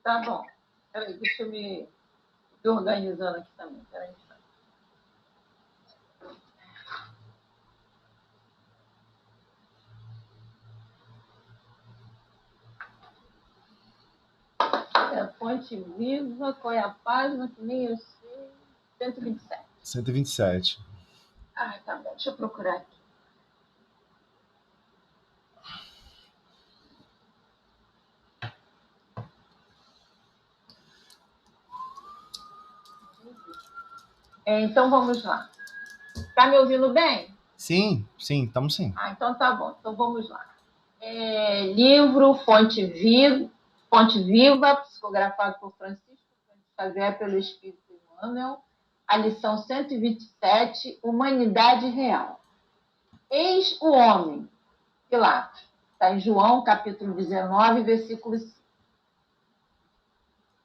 Tá bom. Peraí, deixa eu me organizando aqui também. Peraí. Fonte Viva, qual é a página? Que nem eu sei. 127. 127. Ah, tá bom. Deixa eu procurar aqui. Então vamos lá. Tá me ouvindo bem? Sim, estamos sim. Então tá bom. Então vamos lá. Livro Fonte Viva, psicografado por Francisco Xavier pelo Espírito Emmanuel, a lição 127, Humanidade Real. Eis o homem, Pilatos, está em João, capítulo 19, versículo 5.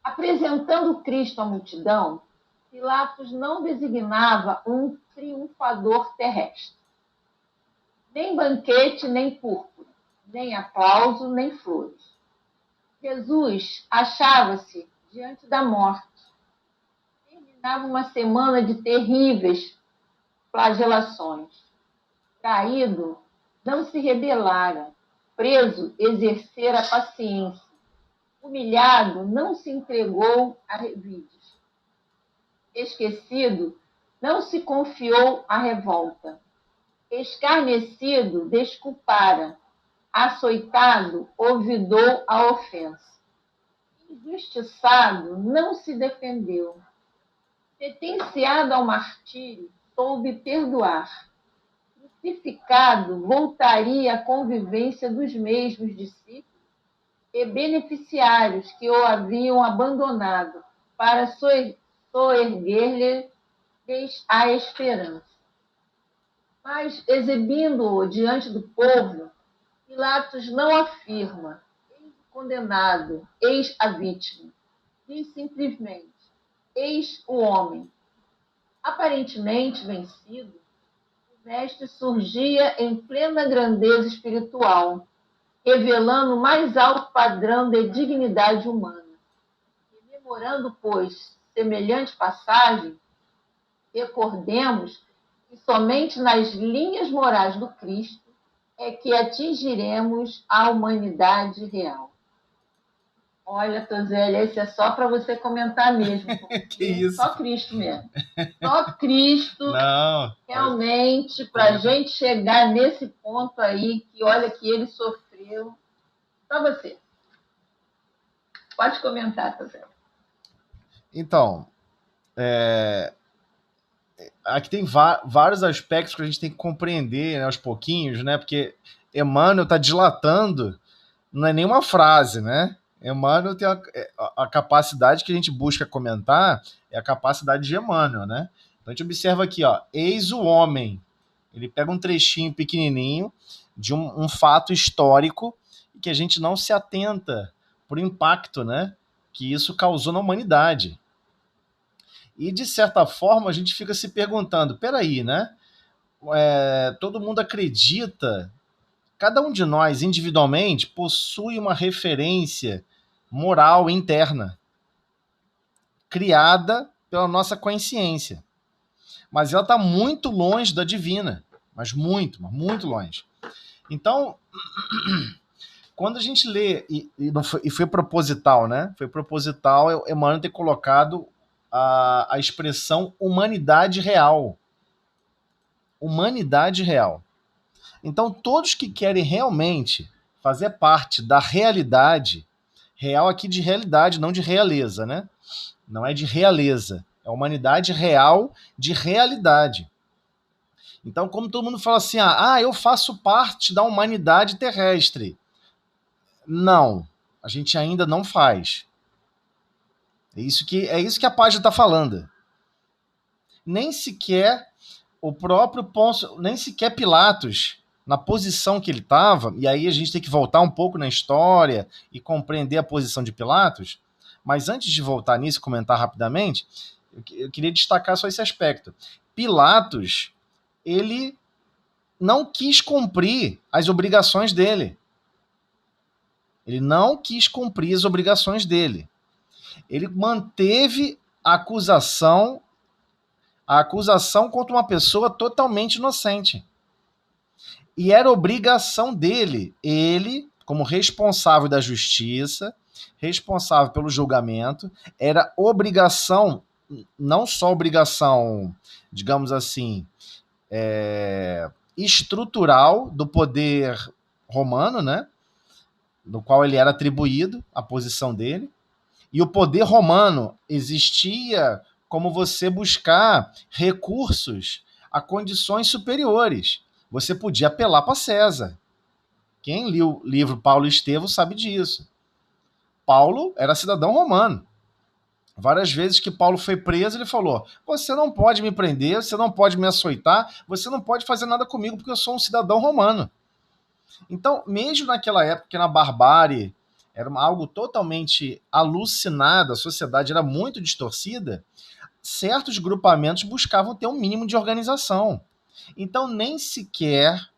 Apresentando Cristo à multidão, Pilatos não designava um triunfador terrestre. Nem banquete, nem púrpura, nem aplauso, nem flores. Jesus achava-se diante da morte. Terminava uma semana de terríveis flagelações. Traído, não se rebelara. Preso, exercera a paciência. Humilhado, não se entregou a revides. Esquecido, não se confiou à revolta. Escarnecido, desculpara. Açoitado, olvidou a ofensa. Injustiçado, não se defendeu. Sentenciado ao martírio, soube perdoar. Crucificado, voltaria à convivência dos mesmos discípulos e beneficiários que o haviam abandonado para soerguer-lhes a esperança. Mas, exibindo-o diante do povo, Pilatos não afirma: eis o condenado, eis a vítima. Diz simplesmente: eis o homem. Aparentemente vencido, o mestre surgia em plena grandeza espiritual, revelando o mais alto padrão de dignidade humana. Rememorando, pois, semelhante passagem, recordemos que somente nas linhas morais do Cristo é que atingiremos a humanidade real. Olha, Tozélia, esse é só para você comentar mesmo. Que isso? Só Cristo mesmo. Só Cristo. Não. Realmente, para a gente chegar nesse ponto aí, que olha que ele sofreu. Só você. Pode comentar, Tozélia. Então, aqui tem vários aspectos que a gente tem que compreender, né, aos pouquinhos, né? Porque Emmanuel está dilatando, não é nenhuma frase, né? Emmanuel tem a capacidade que a gente busca comentar, é a capacidade de Emmanuel, né? Então a gente observa aqui, ó, eis o homem. Ele pega um trechinho pequenininho de um fato histórico que a gente não se atenta para o impacto, né, que isso causou na humanidade. E, de certa forma, a gente fica se perguntando, peraí, né? Todo mundo acredita, cada um de nós, individualmente, possui uma referência moral interna, criada pela nossa consciência. Mas ela está muito longe da divina, mas muito longe. Então, quando a gente lê, e foi proposital, né? Foi proposital Emmanuel ter colocado a expressão humanidade real. Humanidade real. Então, todos que querem realmente fazer parte da realidade, real aqui de realidade, não de realeza, né? Não é de realeza, é humanidade real de realidade. Então, como todo mundo fala assim, eu faço parte da humanidade terrestre. Não, a gente ainda não faz. É isso que a página está falando. Nem sequer o próprio Pôncio, nem sequer Pilatos, na posição que ele estava, e aí a gente tem que voltar um pouco na história e compreender a posição de Pilatos, mas antes de voltar nisso e comentar rapidamente, eu queria destacar só esse aspecto. Pilatos, ele não quis cumprir as obrigações dele. Ele não quis cumprir as obrigações dele. Ele manteve a acusação contra uma pessoa totalmente inocente. E era obrigação dele, ele, como responsável da justiça, responsável pelo julgamento, era obrigação, não só obrigação, digamos assim, estrutural do poder romano, né? No qual ele era atribuído, a posição dele. E o poder romano existia como você buscar recursos a condições superiores. Você podia apelar para César. Quem leu o livro Paulo e Estevão sabe disso. Paulo era cidadão romano. Várias vezes que Paulo foi preso, ele falou: você não pode me prender, você não pode me açoitar, você não pode fazer nada comigo porque eu sou um cidadão romano. Então, mesmo naquela época que na barbárie era algo totalmente alucinado, a sociedade era muito distorcida, certos grupamentos buscavam ter um mínimo de organização. Então, nem sequer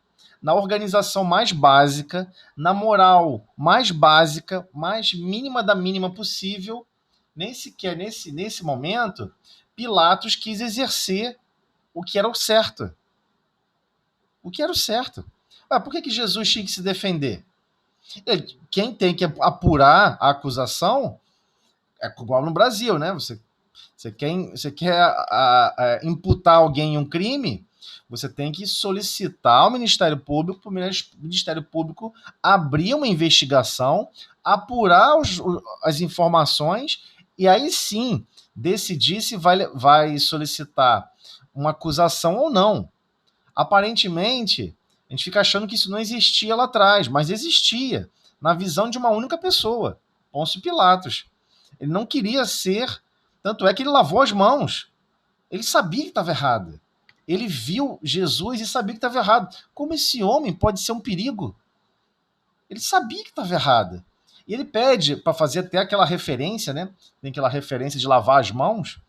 na organização mais básica, na moral mais básica, mais mínima da mínima possível, nem sequer nesse momento, Pilatos quis exercer o que era o certo. O que era o certo. Por que Jesus tinha que se defender? Quem tem que apurar a acusação é igual no Brasil, né? Você quer imputar alguém um crime, você tem que solicitar ao Ministério Público, para o Ministério Público abrir uma investigação, apurar as informações e aí sim decidir se vai solicitar uma acusação ou não. Aparentemente, a gente fica achando que isso não existia lá atrás, mas existia, na visão de uma única pessoa, Pôncio Pilatos. Ele não queria ser, tanto é que ele lavou as mãos. Ele sabia que estava errado. Ele viu Jesus e sabia que estava errado. Como esse homem pode ser um perigo? Ele sabia que estava errado. E ele pede para fazer até aquela referência, né? Tem aquela referência de lavar as mãos.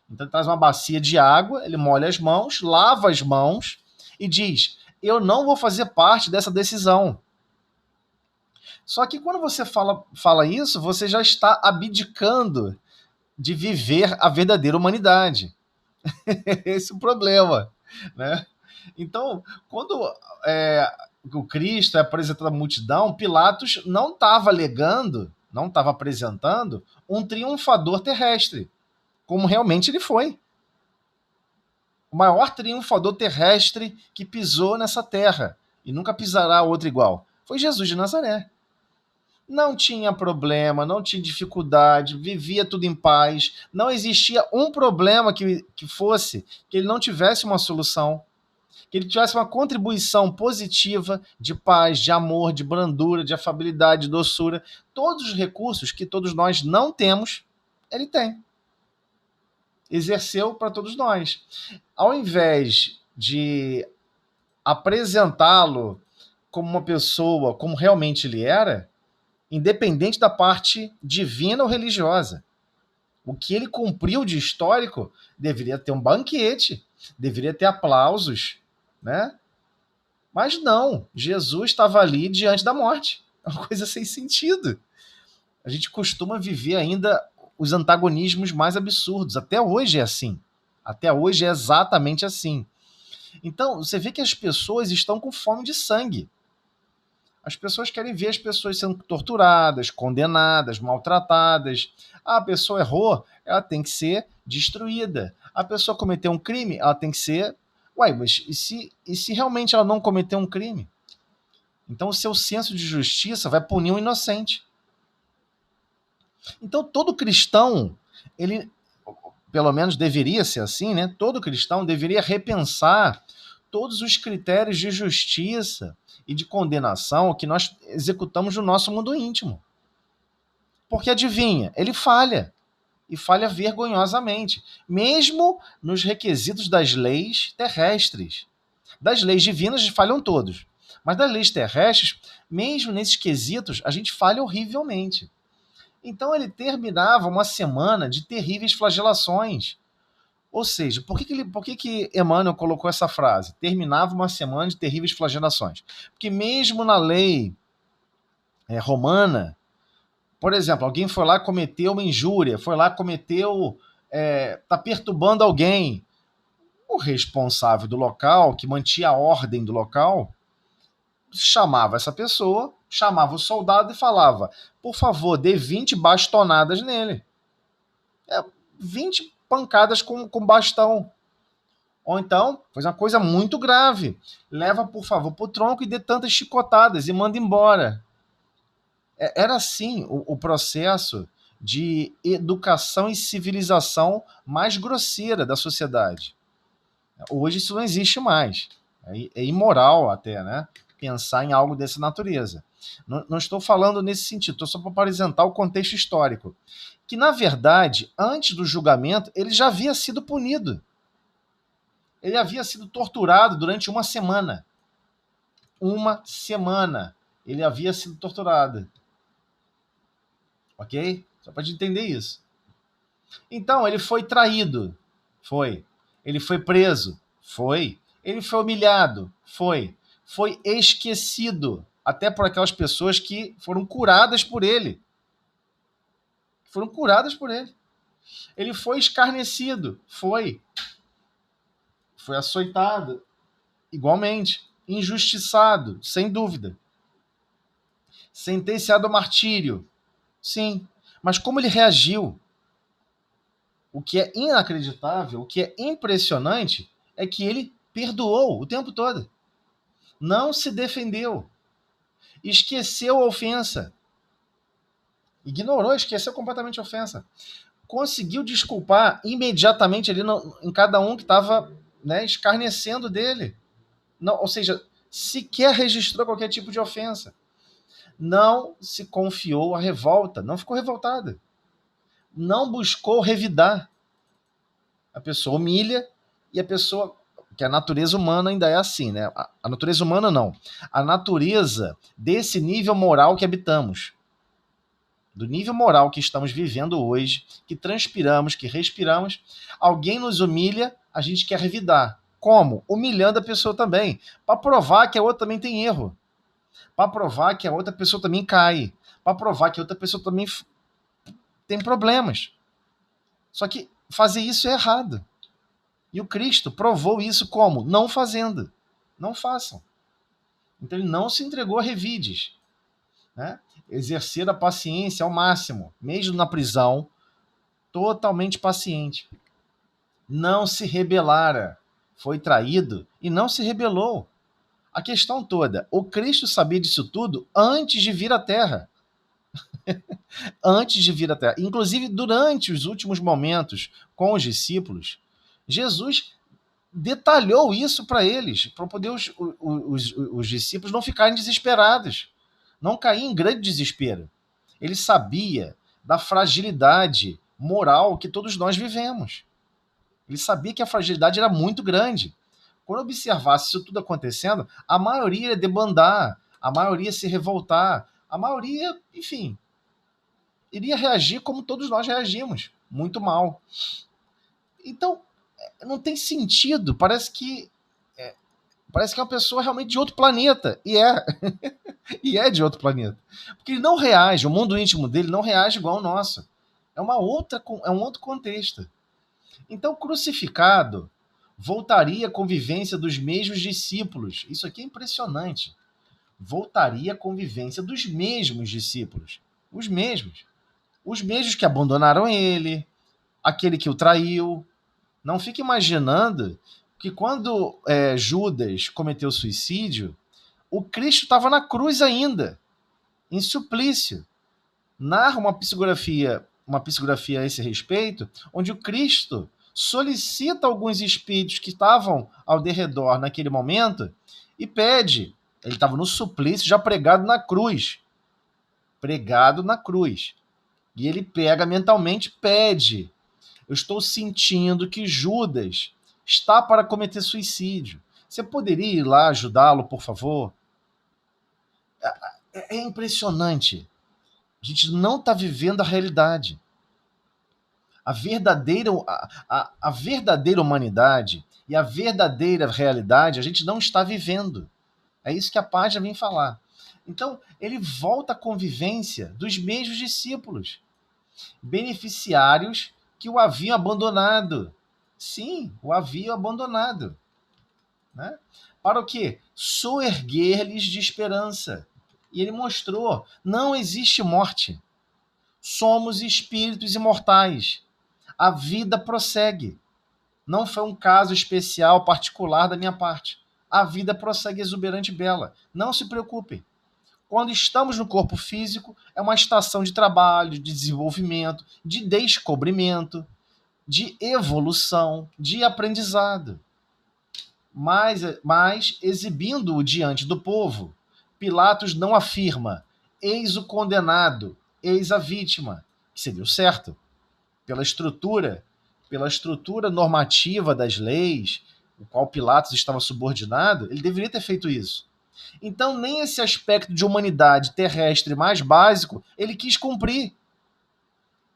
Então ele traz uma bacia de água, ele molha as mãos, lava as mãos e diz: eu não vou fazer parte dessa decisão. Só que quando você fala isso, você já está abdicando de viver a verdadeira humanidade. Esse é o problema, né? Então, quando o Cristo é apresentado à multidão, Pilatos não estava alegando, não estava apresentando um triunfador terrestre, como realmente ele foi. O maior triunfador terrestre que pisou nessa terra, e nunca pisará outro igual, foi Jesus de Nazaré. Não tinha problema, não tinha dificuldade, vivia tudo em paz, não existia um problema que ele não tivesse uma solução, que ele tivesse uma contribuição positiva de paz, de amor, de brandura, de afabilidade, de doçura. Todos os recursos que todos nós não temos, ele tem. Exerceu para todos nós. Ao invés de apresentá-lo como uma pessoa, como realmente ele era, independente da parte divina ou religiosa. O que ele cumpriu de histórico deveria ter um banquete, deveria ter aplausos, né? Mas não, Jesus estava ali diante da morte. É uma coisa sem sentido. A gente costuma viver ainda os antagonismos mais absurdos. Até hoje é assim. Até hoje é exatamente assim. Então, você vê que as pessoas estão com fome de sangue. As pessoas querem ver as pessoas sendo torturadas, condenadas, maltratadas. A pessoa errou, ela tem que ser destruída. A pessoa cometeu um crime, ela tem que ser... mas e se realmente ela não cometeu um crime? Então o seu senso de justiça vai punir um inocente. Então todo cristão, ele, pelo menos deveria ser assim, né? Todo cristão deveria repensar todos os critérios de justiça e de condenação que nós executamos no nosso mundo íntimo. Porque adivinha, ele falha. E falha vergonhosamente. Mesmo nos requisitos das leis terrestres. Das leis divinas falham todos. Mas das leis terrestres, mesmo nesses quesitos, a gente falha horrivelmente. Então ele terminava uma semana de terríveis flagelações. Ou seja, por que Emmanuel colocou essa frase? Terminava uma semana de terríveis flagelações. Porque mesmo na lei romana, Por exemplo, alguém foi lá, cometeu uma injúria, foi lá, tá perturbando alguém. O responsável do local, que mantinha a ordem do local, chamava essa pessoa, chamava o soldado e falava: por favor, dê 20 bastonadas nele. 20 pancadas com bastão. Ou então, faz uma coisa muito grave. Leva, por favor, pro tronco e dê tantas chicotadas e manda embora. Era assim o processo de educação e civilização mais grosseira da sociedade. Hoje isso não existe mais. É imoral até, né? Pensar em algo dessa natureza. Não estou falando nesse sentido, estou só para apresentar o contexto histórico. Que, na verdade, antes do julgamento, ele já havia sido punido. Ele havia sido torturado durante uma semana. Uma semana ele havia sido torturado. Ok? Só para gente entender isso. Então, ele foi traído. Foi. Ele foi preso. Foi. Ele foi humilhado. Foi. Foi esquecido. Até por aquelas pessoas que foram curadas por ele. Foram curadas por ele. Ele foi escarnecido. Foi. Foi açoitado. Igualmente. Injustiçado. Sem dúvida. Sentenciado ao martírio. Sim. Mas como ele reagiu? O que é inacreditável, o que é impressionante, é que ele perdoou o tempo todo. Não se defendeu. Esqueceu a ofensa. Ignorou, esqueceu completamente a ofensa. Conseguiu desculpar imediatamente ali em cada um que estava, né, escarnecendo dele. Não, ou seja, sequer registrou qualquer tipo de ofensa. Não se confiou à revolta. Não ficou revoltada. Não buscou revidar. A pessoa humilha e a pessoa... que a natureza humana ainda é assim, né? A natureza humana não. A natureza desse nível moral que habitamos. Do nível moral que estamos vivendo hoje, que transpiramos, que respiramos, alguém nos humilha, a gente quer revidar. Como? Humilhando a pessoa também. Para provar que a outra também tem erro. Para provar que a outra pessoa também cai. Para provar que a outra pessoa também tem problemas. Só que fazer isso é errado. E o Cristo provou isso como? Não fazendo. Não façam. Então ele não se entregou a revides. Né? Exercer a paciência ao máximo, mesmo na prisão, totalmente paciente. Não se rebelara. Foi traído e não se rebelou. A questão toda, o Cristo sabia disso tudo antes de vir à Terra. Antes de vir à Terra. Inclusive, durante os últimos momentos com os discípulos, Jesus detalhou isso para eles, para poder os discípulos não ficarem desesperados, não caírem em grande desespero. Ele sabia da fragilidade moral que todos nós vivemos. Ele sabia que a fragilidade era muito grande. Quando observasse isso tudo acontecendo, a maioria ia debandar, a maioria ia se revoltar, a maioria, enfim, iria reagir como todos nós reagimos, muito mal. Então, não tem sentido, parece que é uma pessoa realmente de outro planeta, e é, e é de outro planeta, porque ele não reage, o mundo íntimo dele não reage igual ao nosso, é um outro contexto. Então, crucificado, voltaria à convivência dos mesmos discípulos, isso aqui é impressionante, voltaria à convivência dos mesmos discípulos, os mesmos que abandonaram ele, aquele que o traiu. Não fique imaginando que quando Judas cometeu suicídio, o Cristo estava na cruz ainda, em suplício. Narra uma psicografia a esse respeito, onde o Cristo solicita alguns espíritos que estavam ao derredor naquele momento e pede. Ele estava no suplício, já pregado na cruz. Pregado na cruz. E ele pega mentalmente, pede. Eu estou sentindo que Judas está para cometer suicídio. Você poderia ir lá ajudá-lo, por favor? É impressionante. A gente não está vivendo a realidade. A verdadeira humanidade e a verdadeira realidade a gente não está vivendo. É isso que a página vem falar. Então, ele volta à convivência dos mesmos discípulos, beneficiários que o haviam abandonado. Sim, o haviam abandonado. Né? Para o quê? Soerguer-lhes de esperança. E ele mostrou, não existe morte. Somos espíritos imortais. A vida prossegue. Não foi um caso especial, particular da minha parte. A vida prossegue exuberante e bela. Não se preocupem. Quando estamos no corpo físico, é uma estação de trabalho, de desenvolvimento, de descobrimento, de evolução, de aprendizado. Mas exibindo-o diante do povo, Pilatos não afirma: eis o condenado, eis a vítima, que seria o certo. Pela estrutura normativa das leis, o qual Pilatos estava subordinado, ele deveria ter feito isso. Então, nem esse aspecto de humanidade terrestre mais básico ele quis cumprir.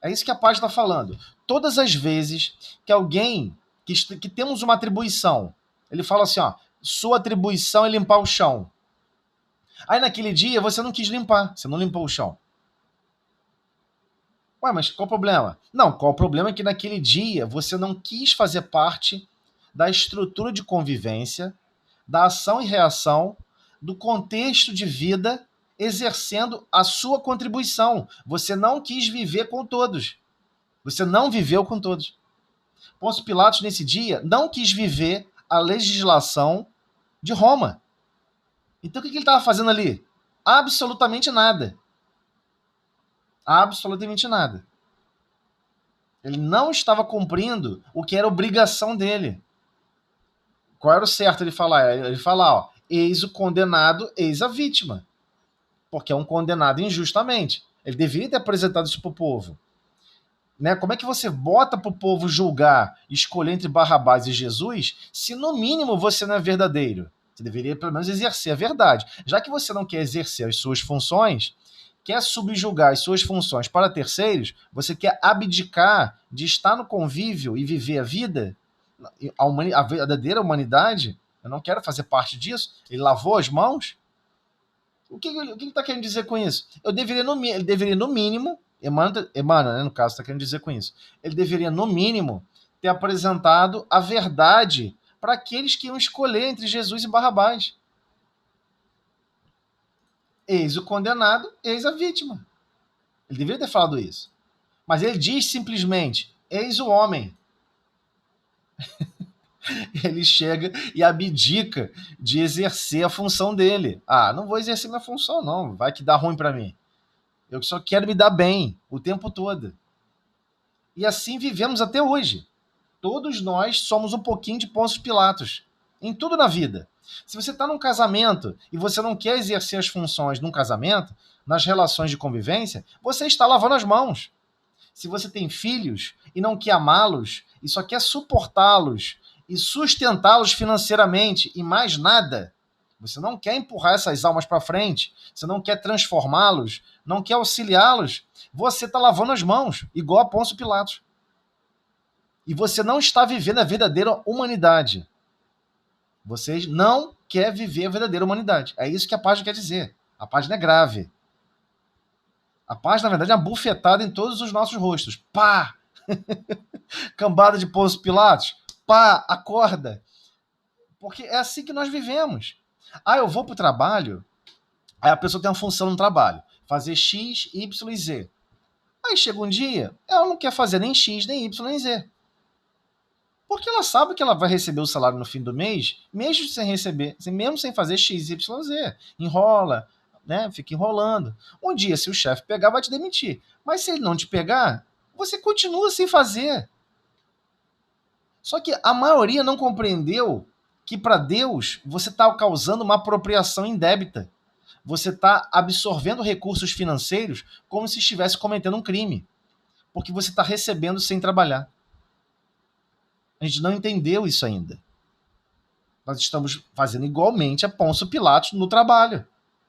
É isso que a página está falando. Todas as vezes que alguém, que temos uma atribuição, ele fala assim, ó, sua atribuição é limpar o chão. Aí naquele dia você não quis limpar, você não limpou o chão. Ué, mas qual o problema? Não, qual o problema é que naquele dia você não quis fazer parte da estrutura de convivência, da ação e reação, do contexto de vida, exercendo a sua contribuição. Você não quis viver com todos. Você não viveu com todos. Pôncio Pilatos, nesse dia, não quis viver a legislação de Roma. Então o que ele estava fazendo ali? Absolutamente nada. Absolutamente nada. Ele não estava cumprindo o que era obrigação dele. Qual era o certo ele falar? Ele falar, ó, eis o condenado, eis a vítima. Porque é um condenado injustamente. Ele deveria ter apresentado isso para o povo. Né? Como é que você bota para o povo julgar, escolher entre Barrabás e Jesus, se no mínimo você não é verdadeiro? Você deveria pelo menos exercer a verdade. Já que você não quer exercer as suas funções, quer subjugar as suas funções para terceiros, você quer abdicar de estar no convívio e viver a vida, a verdadeira humanidade, eu não quero fazer parte disso. Ele lavou as mãos? O que ele está querendo dizer com isso? Ele deveria, no mínimo, Emmanuel, né, no caso, está querendo dizer com isso, ele deveria, no mínimo, ter apresentado a verdade para aqueles que iam escolher entre Jesus e Barrabás. Eis o condenado, eis a vítima. Ele deveria ter falado isso. Mas ele diz simplesmente, eis o homem. Ele chega e abdica de exercer a função dele. Ah, não vou exercer minha função, não. Vai que dá ruim para mim. Eu só quero me dar bem o tempo todo. E assim vivemos até hoje. Todos nós somos um pouquinho de Pôncio Pilatos. Em tudo na vida. Se você está num casamento e você não quer exercer as funções num casamento, nas relações de convivência, você está lavando as mãos. Se você tem filhos e não quer amá-los e só quer suportá-los e sustentá-los financeiramente e mais nada, você não quer empurrar essas almas para frente, você não quer transformá-los, não quer auxiliá-los, você está lavando as mãos, igual a Pôncio Pilatos. E você não está vivendo a verdadeira humanidade. Você não quer viver a verdadeira humanidade. É isso que a página quer dizer. A página é grave. A página, na verdade, é uma bufetada em todos os nossos rostos. Pá! Cambada de Pôncio Pilatos. Pá! Acorda! Porque é assim que nós vivemos. Ah, eu vou para o trabalho. Aí a pessoa tem uma função no trabalho. Fazer X, Y e Z. Aí chega um dia, ela não quer fazer nem X, nem Y, nem Z. Porque ela sabe que ela vai receber o salário no fim do mês, mesmo sem receber, mesmo sem fazer X, Y, Z. Enrola, né? Fica enrolando. Um dia, se o chefe pegar, vai te demitir. Mas se ele não te pegar, você continua sem fazer. Só que a maioria não compreendeu que para Deus você está causando uma apropriação indébita. Você está absorvendo recursos financeiros como se estivesse cometendo um crime. Porque você está recebendo sem trabalhar. A gente não entendeu isso ainda. Nós estamos fazendo igualmente a Pôncio Pilatos no trabalho.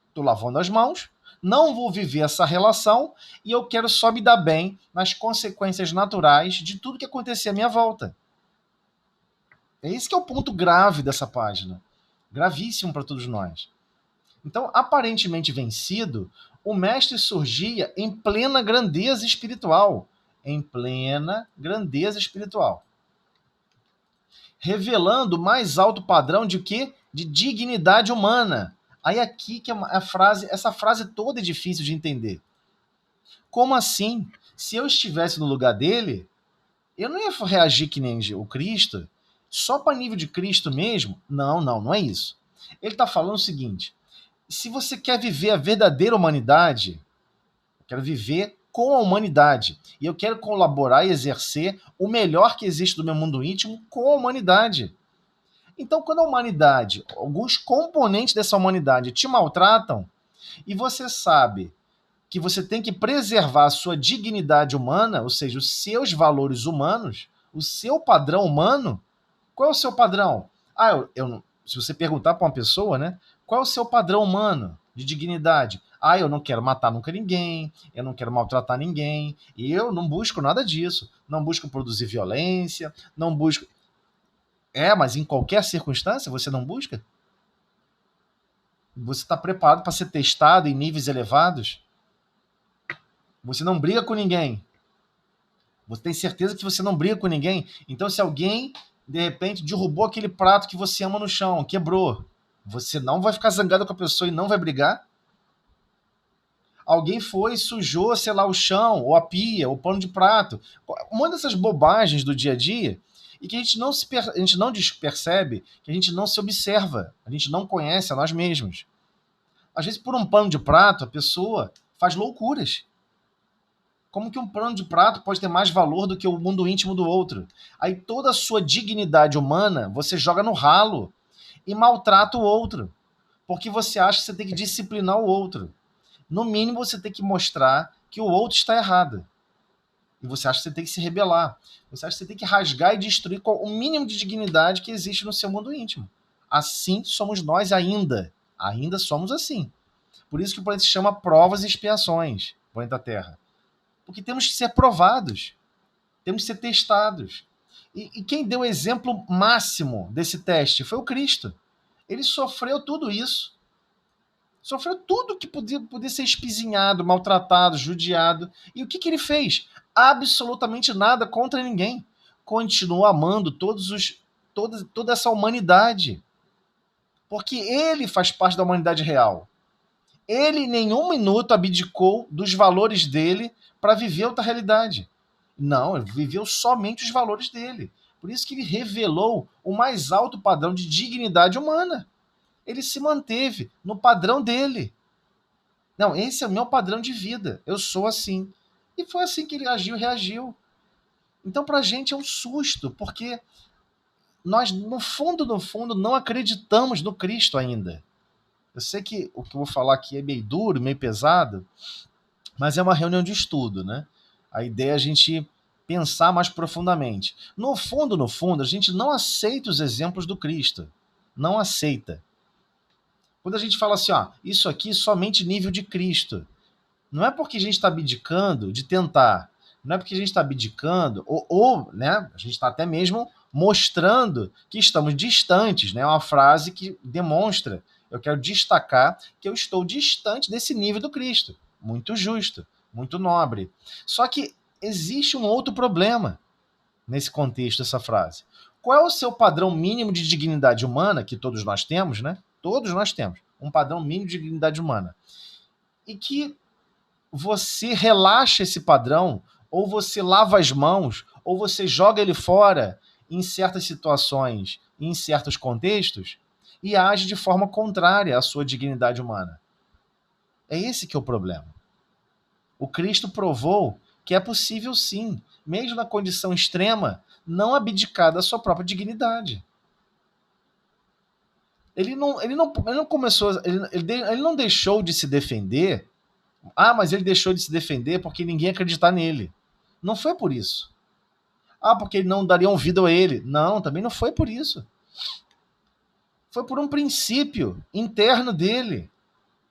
Estou lavando as mãos, não vou viver essa relação e eu quero só me dar bem nas consequências naturais de tudo que acontecer à minha volta. É esse que é o ponto grave dessa página. Gravíssimo para todos nós. Então, aparentemente vencido, o mestre surgia em plena grandeza espiritual. Em plena grandeza espiritual. Revelando o mais alto padrão de quê? De dignidade humana. Aí aqui que essa frase toda é difícil de entender. Como assim? Se eu estivesse no lugar dele, eu não ia reagir que nem o Cristo, só para nível de Cristo mesmo? Não é isso. Ele está falando o seguinte: se você quer viver a verdadeira humanidade, eu quero viver com a humanidade. E eu quero colaborar e exercer o melhor que existe do meu mundo íntimo com a humanidade. Então, quando a humanidade, alguns componentes dessa humanidade te maltratam, e você sabe que você tem que preservar a sua dignidade humana, ou seja, os seus valores humanos, o seu padrão humano, qual é o seu padrão? Se você perguntar para uma pessoa, né? Qual é o seu padrão humano de dignidade? Eu não quero matar nunca ninguém, eu não quero maltratar ninguém, e eu não busco nada disso. Não busco produzir violência, não busco. Mas em qualquer circunstância você não busca? Você está preparado para ser testado em níveis elevados? Você não briga com ninguém. Você tem certeza que você não briga com ninguém? Então, se alguém, de repente, derrubou aquele prato que você ama no chão, quebrou, você não vai ficar zangado com a pessoa e não vai brigar? Alguém foi, sujou, sei lá, o chão, ou a pia, ou o pano de prato. Uma dessas bobagens do dia a dia, e que a gente não percebe, que a gente não se observa, a gente não conhece a nós mesmos. Às vezes, por um pano de prato, a pessoa faz loucuras. Como que um pano de prato pode ter mais valor do que o mundo íntimo do outro? Aí toda a sua dignidade humana você joga no ralo e maltrata o outro, porque você acha que você tem que disciplinar o outro. No mínimo, você tem que mostrar que o outro está errado. E você acha que você tem que se rebelar. Você acha que você tem que rasgar e destruir o mínimo de dignidade que existe no seu mundo íntimo. Assim somos nós ainda. Ainda somos assim. Por isso que o planeta se chama provas e expiações, planeta Terra. Porque temos que ser provados. Temos que ser testados. E quem deu o exemplo máximo desse teste foi o Cristo. Ele sofreu tudo isso. Sofreu tudo que podia ser espizinhado, maltratado, judiado. E o que ele fez? Absolutamente nada contra ninguém. Continuou amando toda essa humanidade. Porque ele faz parte da humanidade real. Ele em nenhum minuto abdicou dos valores dele para viver outra realidade. Não, ele viveu somente os valores dele. Por isso que ele revelou o mais alto padrão de dignidade humana. Ele se manteve no padrão dele. Não, esse é o meu padrão de vida. Eu sou assim. E foi assim que ele agiu e reagiu. Então, para a gente é um susto, porque nós, no fundo, não acreditamos no Cristo ainda. Eu sei que o que eu vou falar aqui é meio duro, meio pesado, mas é uma reunião de estudo, né? A ideia é a gente pensar mais profundamente. No fundo, a gente não aceita os exemplos do Cristo. Não aceita. Quando a gente fala assim, isso aqui é somente nível de Cristo. Não é porque a gente está abdicando de tentar. Não é porque a gente está abdicando, né, a gente está até mesmo mostrando que estamos distantes. Né? É uma frase que demonstra, eu quero destacar que eu estou distante desse nível do Cristo. Muito justo, muito nobre. Só que existe um outro problema nesse contexto dessa frase. Qual é o seu padrão mínimo de dignidade humana, que todos nós temos, né? Todos nós temos um padrão mínimo de dignidade humana. E que você relaxa esse padrão, ou você lava as mãos, ou você joga ele fora em certas situações, em certos contextos, e age de forma contrária à sua dignidade humana. É esse que é o problema. O Cristo provou que é possível sim, mesmo na condição extrema, não abdicar da sua própria dignidade. Ele não começou, ele não deixou de se defender. Mas ele deixou de se defender porque ninguém ia acreditar nele. Não foi por isso. Porque ele não dariam vida a ele. Não, também não foi por isso. Foi por um princípio interno dele.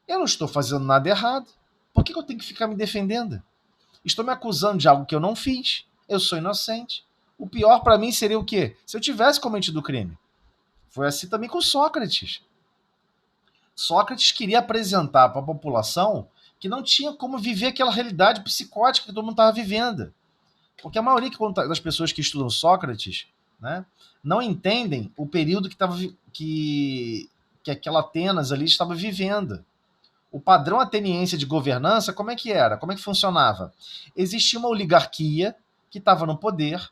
Eu não estou fazendo nada errado. Por que eu tenho que ficar me defendendo? Estou me acusando de algo que eu não fiz. Eu sou inocente. O pior para mim seria o quê? Se eu tivesse cometido o crime. Foi assim também com Sócrates. Sócrates queria apresentar para a população que não tinha como viver aquela realidade psicótica que todo mundo estava vivendo. Porque a maioria das pessoas que estudam Sócrates, né, não entendem o período que aquela Atenas ali estava vivendo. O padrão ateniense de governança, como é que era? Como é que funcionava? Existia uma oligarquia que estava no poder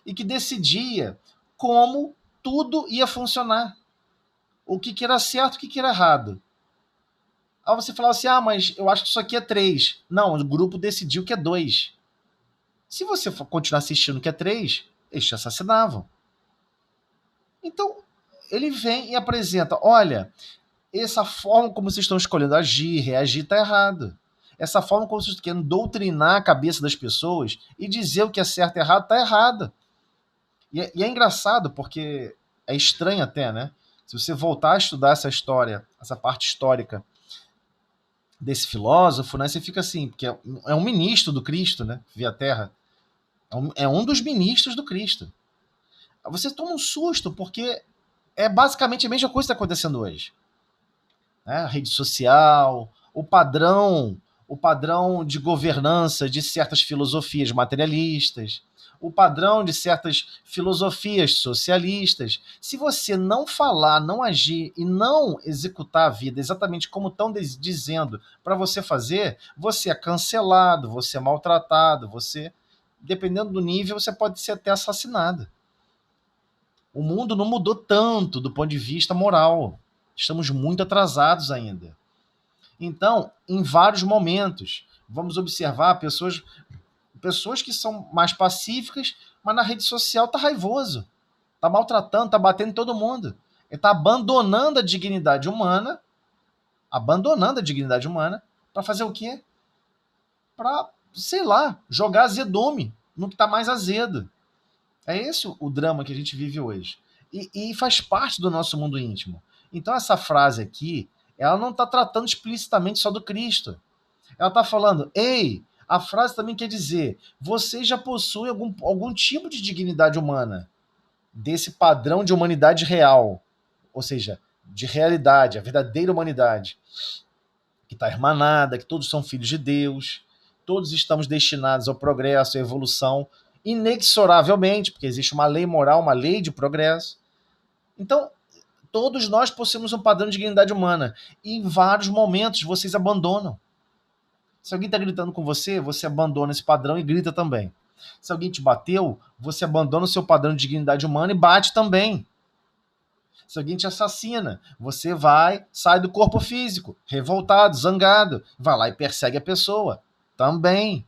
e que decidia como tudo ia funcionar. O que era certo, o que era errado. Aí você falava assim, mas eu acho que isso aqui é 3. Não, o grupo decidiu que é 2. Se você for continuar assistindo que é 3, eles te assassinavam. Então, ele vem e apresenta, olha, essa forma como vocês estão escolhendo agir, reagir, está errado. Essa forma como vocês estão querendo doutrinar a cabeça das pessoas e dizer o que é certo e errado, está errado. E é engraçado, porque é estranho até, né? Se você voltar a estudar essa história, essa parte histórica desse filósofo, né? Você fica assim, porque é um ministro do Cristo, né? Via a Terra. É um dos ministros do Cristo. Você toma um susto, porque é basicamente a mesma coisa que está acontecendo hoje. Né? Rede social, o padrão de governança de certas filosofias materialistas, o padrão de certas filosofias socialistas. Se você não falar, não agir e não executar a vida exatamente como estão dizendo para você fazer, você é cancelado, você é maltratado, você, dependendo do nível, você pode ser até assassinado. O mundo não mudou tanto do ponto de vista moral. Estamos muito atrasados ainda. Então, em vários momentos, vamos observar pessoas que são mais pacíficas, mas na rede social tá raivoso, tá maltratando, tá batendo em todo mundo. Ele tá abandonando a dignidade humana, para fazer o quê? Para, sei lá, jogar azedume no que tá mais azedo. É esse o drama que a gente vive hoje. E faz parte do nosso mundo íntimo. Então essa frase aqui, ela não está tratando explicitamente só do Cristo. Ela está falando, ei, a frase também quer dizer, você já possui algum tipo de dignidade humana, desse padrão de humanidade real, ou seja, de realidade, a verdadeira humanidade, que está hermanada, que todos são filhos de Deus, todos estamos destinados ao progresso, à evolução, inexoravelmente, porque existe uma lei moral, uma lei de progresso. Então, todos nós possuímos um padrão de dignidade humana. E em vários momentos vocês abandonam. Se alguém está gritando com você, você abandona esse padrão e grita também. Se alguém te bateu, você abandona o seu padrão de dignidade humana e bate também. Se alguém te assassina, você sai do corpo físico, revoltado, zangado, vai lá e persegue a pessoa também.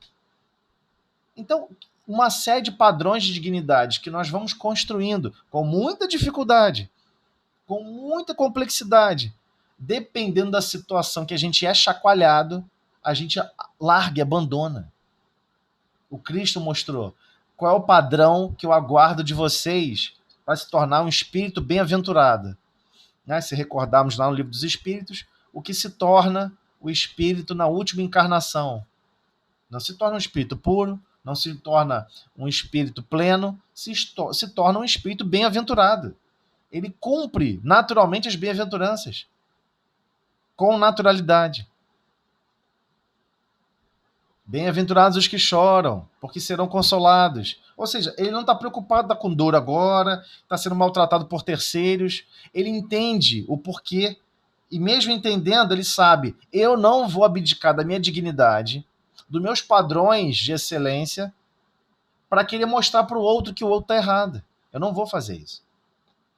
Então, uma série de padrões de dignidade que nós vamos construindo com muita dificuldade, com muita complexidade, dependendo da situação que a gente é chacoalhado, a gente larga e abandona. O Cristo mostrou qual é o padrão que eu aguardo de vocês para se tornar um espírito bem-aventurado. Né? Se recordarmos lá no Livro dos Espíritos, o que se torna o espírito na última encarnação. Não se torna um espírito puro, não se torna um espírito pleno, se torna um espírito bem-aventurado. Ele cumpre naturalmente as bem-aventuranças, com naturalidade. Bem-aventurados os que choram, porque serão consolados. Ou seja, ele não está preocupado com dor agora, está sendo maltratado por terceiros. Ele entende o porquê. E mesmo entendendo, ele sabe, eu não vou abdicar da minha dignidade, dos meus padrões de excelência, para querer mostrar para o outro que o outro está errado. Eu não vou fazer isso.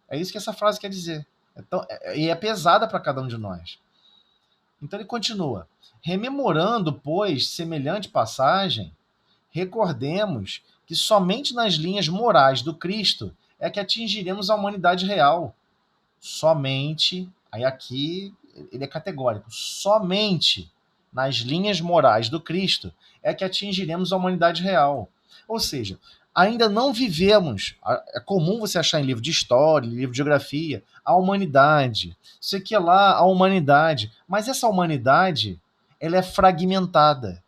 É isso que essa frase quer dizer. Então, e é pesada para cada um de nós. Então ele continua. Rememorando, pois, semelhante passagem, recordemos que somente nas linhas morais do Cristo é que atingiremos a humanidade real. Somente, aí aqui ele é categórico, somente nas linhas morais do Cristo é que atingiremos a humanidade real. Ou seja, ainda não vivemos, é comum você achar em livro de história, livro de geografia, a humanidade, isso aqui é lá, a humanidade, mas essa humanidade, ela é fragmentada,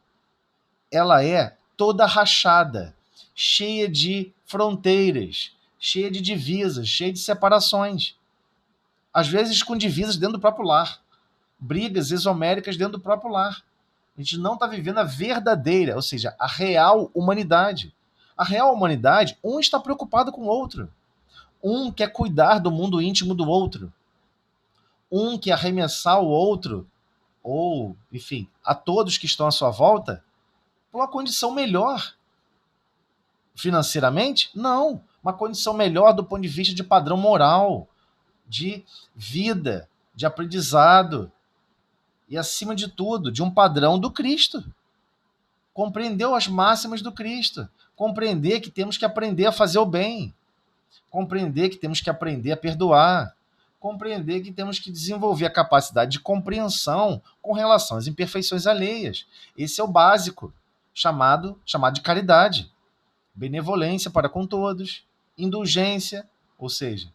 ela é toda rachada, cheia de fronteiras, cheia de divisas, cheia de separações, às vezes com divisas dentro do próprio lar. brigas esoméricas dentro do próprio lar. A gente não está vivendo a verdadeira, ou seja, a real humanidade. A real humanidade, um está preocupado com o outro. Um quer cuidar do mundo íntimo do outro. Um quer arremessar o outro, ou, enfim, a todos que estão à sua volta, para uma condição melhor. Financeiramente? Não. Uma condição melhor do ponto de vista de padrão moral, de vida, de aprendizado e, acima de tudo, de um padrão do Cristo. Compreendeu as máximas do Cristo. Compreender que temos que aprender a fazer o bem. Compreender que temos que aprender a perdoar. Compreender que temos que desenvolver a capacidade de compreensão com relação às imperfeições alheias. Esse é o básico, chamado de caridade. Benevolência para com todos, indulgência, ou seja,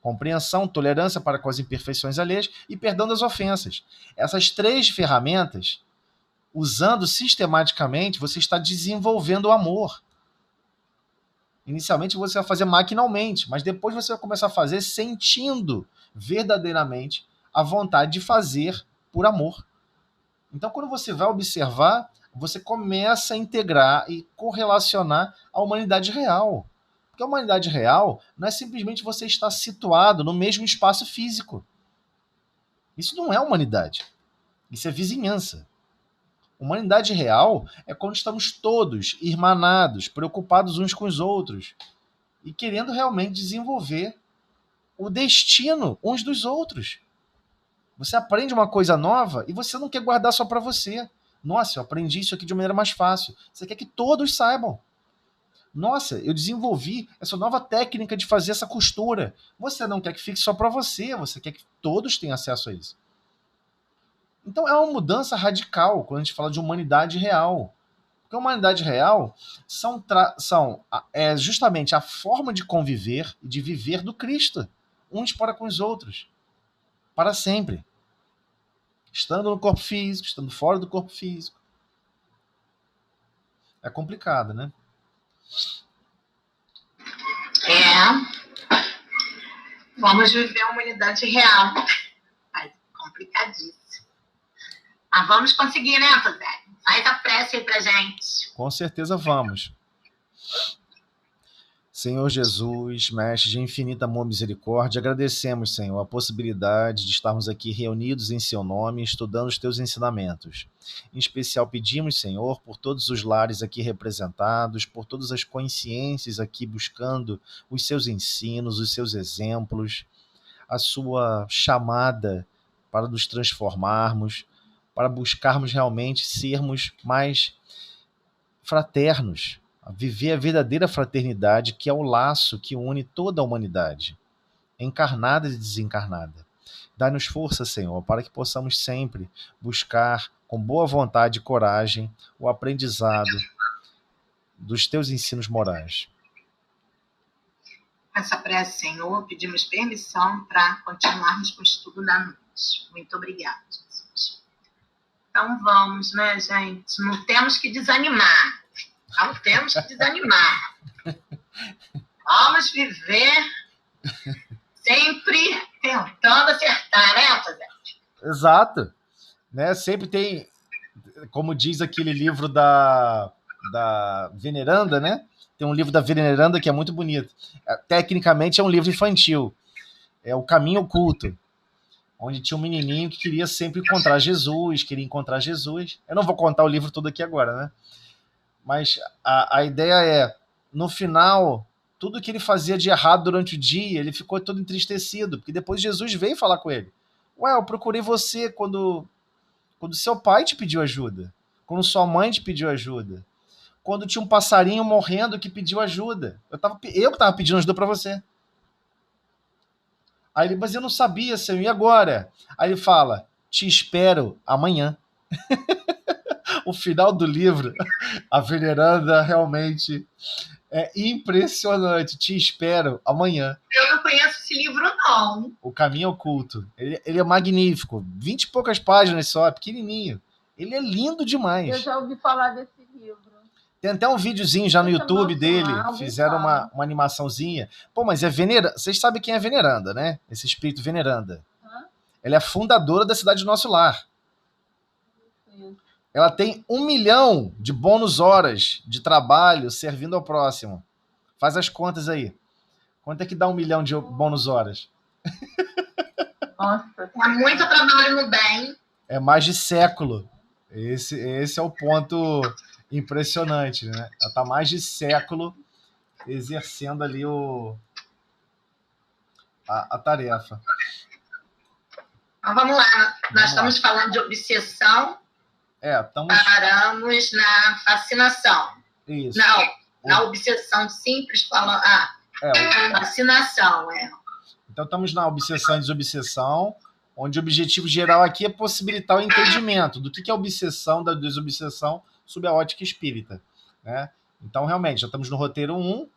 compreensão, tolerância para com as imperfeições alheias e perdão das ofensas. Essas 3 ferramentas, usando sistematicamente, você está desenvolvendo o amor. Inicialmente você vai fazer maquinalmente, mas depois você vai começar a fazer sentindo verdadeiramente a vontade de fazer por amor. Então, quando você vai observar, você começa a integrar e correlacionar a humanidade real. Porque a humanidade real não é simplesmente você estar situado no mesmo espaço físico. Isso não é humanidade. Isso é vizinhança. Humanidade real é quando estamos todos irmanados, preocupados uns com os outros e querendo realmente desenvolver o destino uns dos outros. Você aprende uma coisa nova e você não quer guardar só para você. Nossa, eu aprendi isso aqui de uma maneira mais fácil. Você quer que todos saibam. Nossa, eu desenvolvi essa nova técnica de fazer essa costura. Você não quer que fique só para você, você quer que todos tenham acesso a isso. Então é uma mudança radical quando a gente fala de humanidade real. Porque a humanidade real é justamente a forma de conviver e de viver do Cristo, uns para com os outros, para sempre. Estando no corpo físico, estando fora do corpo físico. É complicado, né? Vamos viver a humanidade real. Ai, complicadíssimo. Mas vamos conseguir, né, José? Faz a prece aí pra gente. Com certeza vamos. Senhor Jesus, Mestre de infinita amor e misericórdia, agradecemos, Senhor, a possibilidade de estarmos aqui reunidos em Seu nome, estudando os Teus ensinamentos. Em especial pedimos, Senhor, por todos os lares aqui representados, por todas as consciências aqui buscando os Seus ensinos, os Seus exemplos, a Sua chamada para nos transformarmos, para buscarmos realmente sermos mais fraternos, a viver a verdadeira fraternidade, que é o laço que une toda a humanidade, encarnada e desencarnada. Dá-nos força, Senhor, para que possamos sempre buscar, com boa vontade e coragem, o aprendizado dos Teus ensinos morais. Com essa prece, Senhor, pedimos permissão para continuarmos com o estudo da noite. Muito obrigada, Jesus. Então vamos, né, gente? Não temos que desanimar. Não temos que desanimar. Vamos viver sempre tentando acertar, né, José? Exato. Né? Sempre tem, como diz aquele livro da Veneranda, né? Tem um livro da Veneranda que é muito bonito. Tecnicamente é um livro infantil. É O Caminho Oculto, onde tinha um menininho que queria sempre encontrar Jesus, queria encontrar Jesus. Eu não vou contar o livro todo aqui agora, né? Mas a ideia é, no final, tudo que ele fazia de errado durante o dia, ele ficou todo entristecido, porque depois Jesus veio falar com ele. Ué, eu procurei você quando seu pai te pediu ajuda, quando sua mãe te pediu ajuda, quando tinha um passarinho morrendo que pediu ajuda. Eu que estava pedindo ajuda para você. Aí ele, mas eu não sabia, Senhor, e agora? Aí ele fala, te espero amanhã. O final do livro, a Veneranda realmente é impressionante. Te espero amanhã. Eu não conheço esse livro, não. O Caminho Oculto. Ele é magnífico. 20 e poucas páginas só, pequenininho. Ele é lindo demais. Eu já ouvi falar desse livro. Tem até um videozinho já no YouTube dele. Fizeram uma animaçãozinha. Pô, mas é Veneranda. Vocês sabem quem é Veneranda, né? Esse espírito Veneranda. Ela é fundadora da cidade do nosso lar. Ela tem 1 milhão de bônus horas de trabalho servindo ao próximo. Faz as contas aí. Quanto é que dá 1 milhão de bônus horas? Nossa. É muito trabalho no bem. É mais de século. Esse é o ponto impressionante, né? Ela está mais de século exercendo ali a tarefa. Então vamos lá. Nós estamos falando de obsessão. Paramos na fascinação. Isso. Não, na obsessão simples falando. Fascinação, Então estamos na obsessão e desobsessão, onde o objetivo geral aqui é possibilitar o entendimento do que é a obsessão da desobsessão sob a ótica espírita, né? Então, realmente, já estamos no roteiro 1,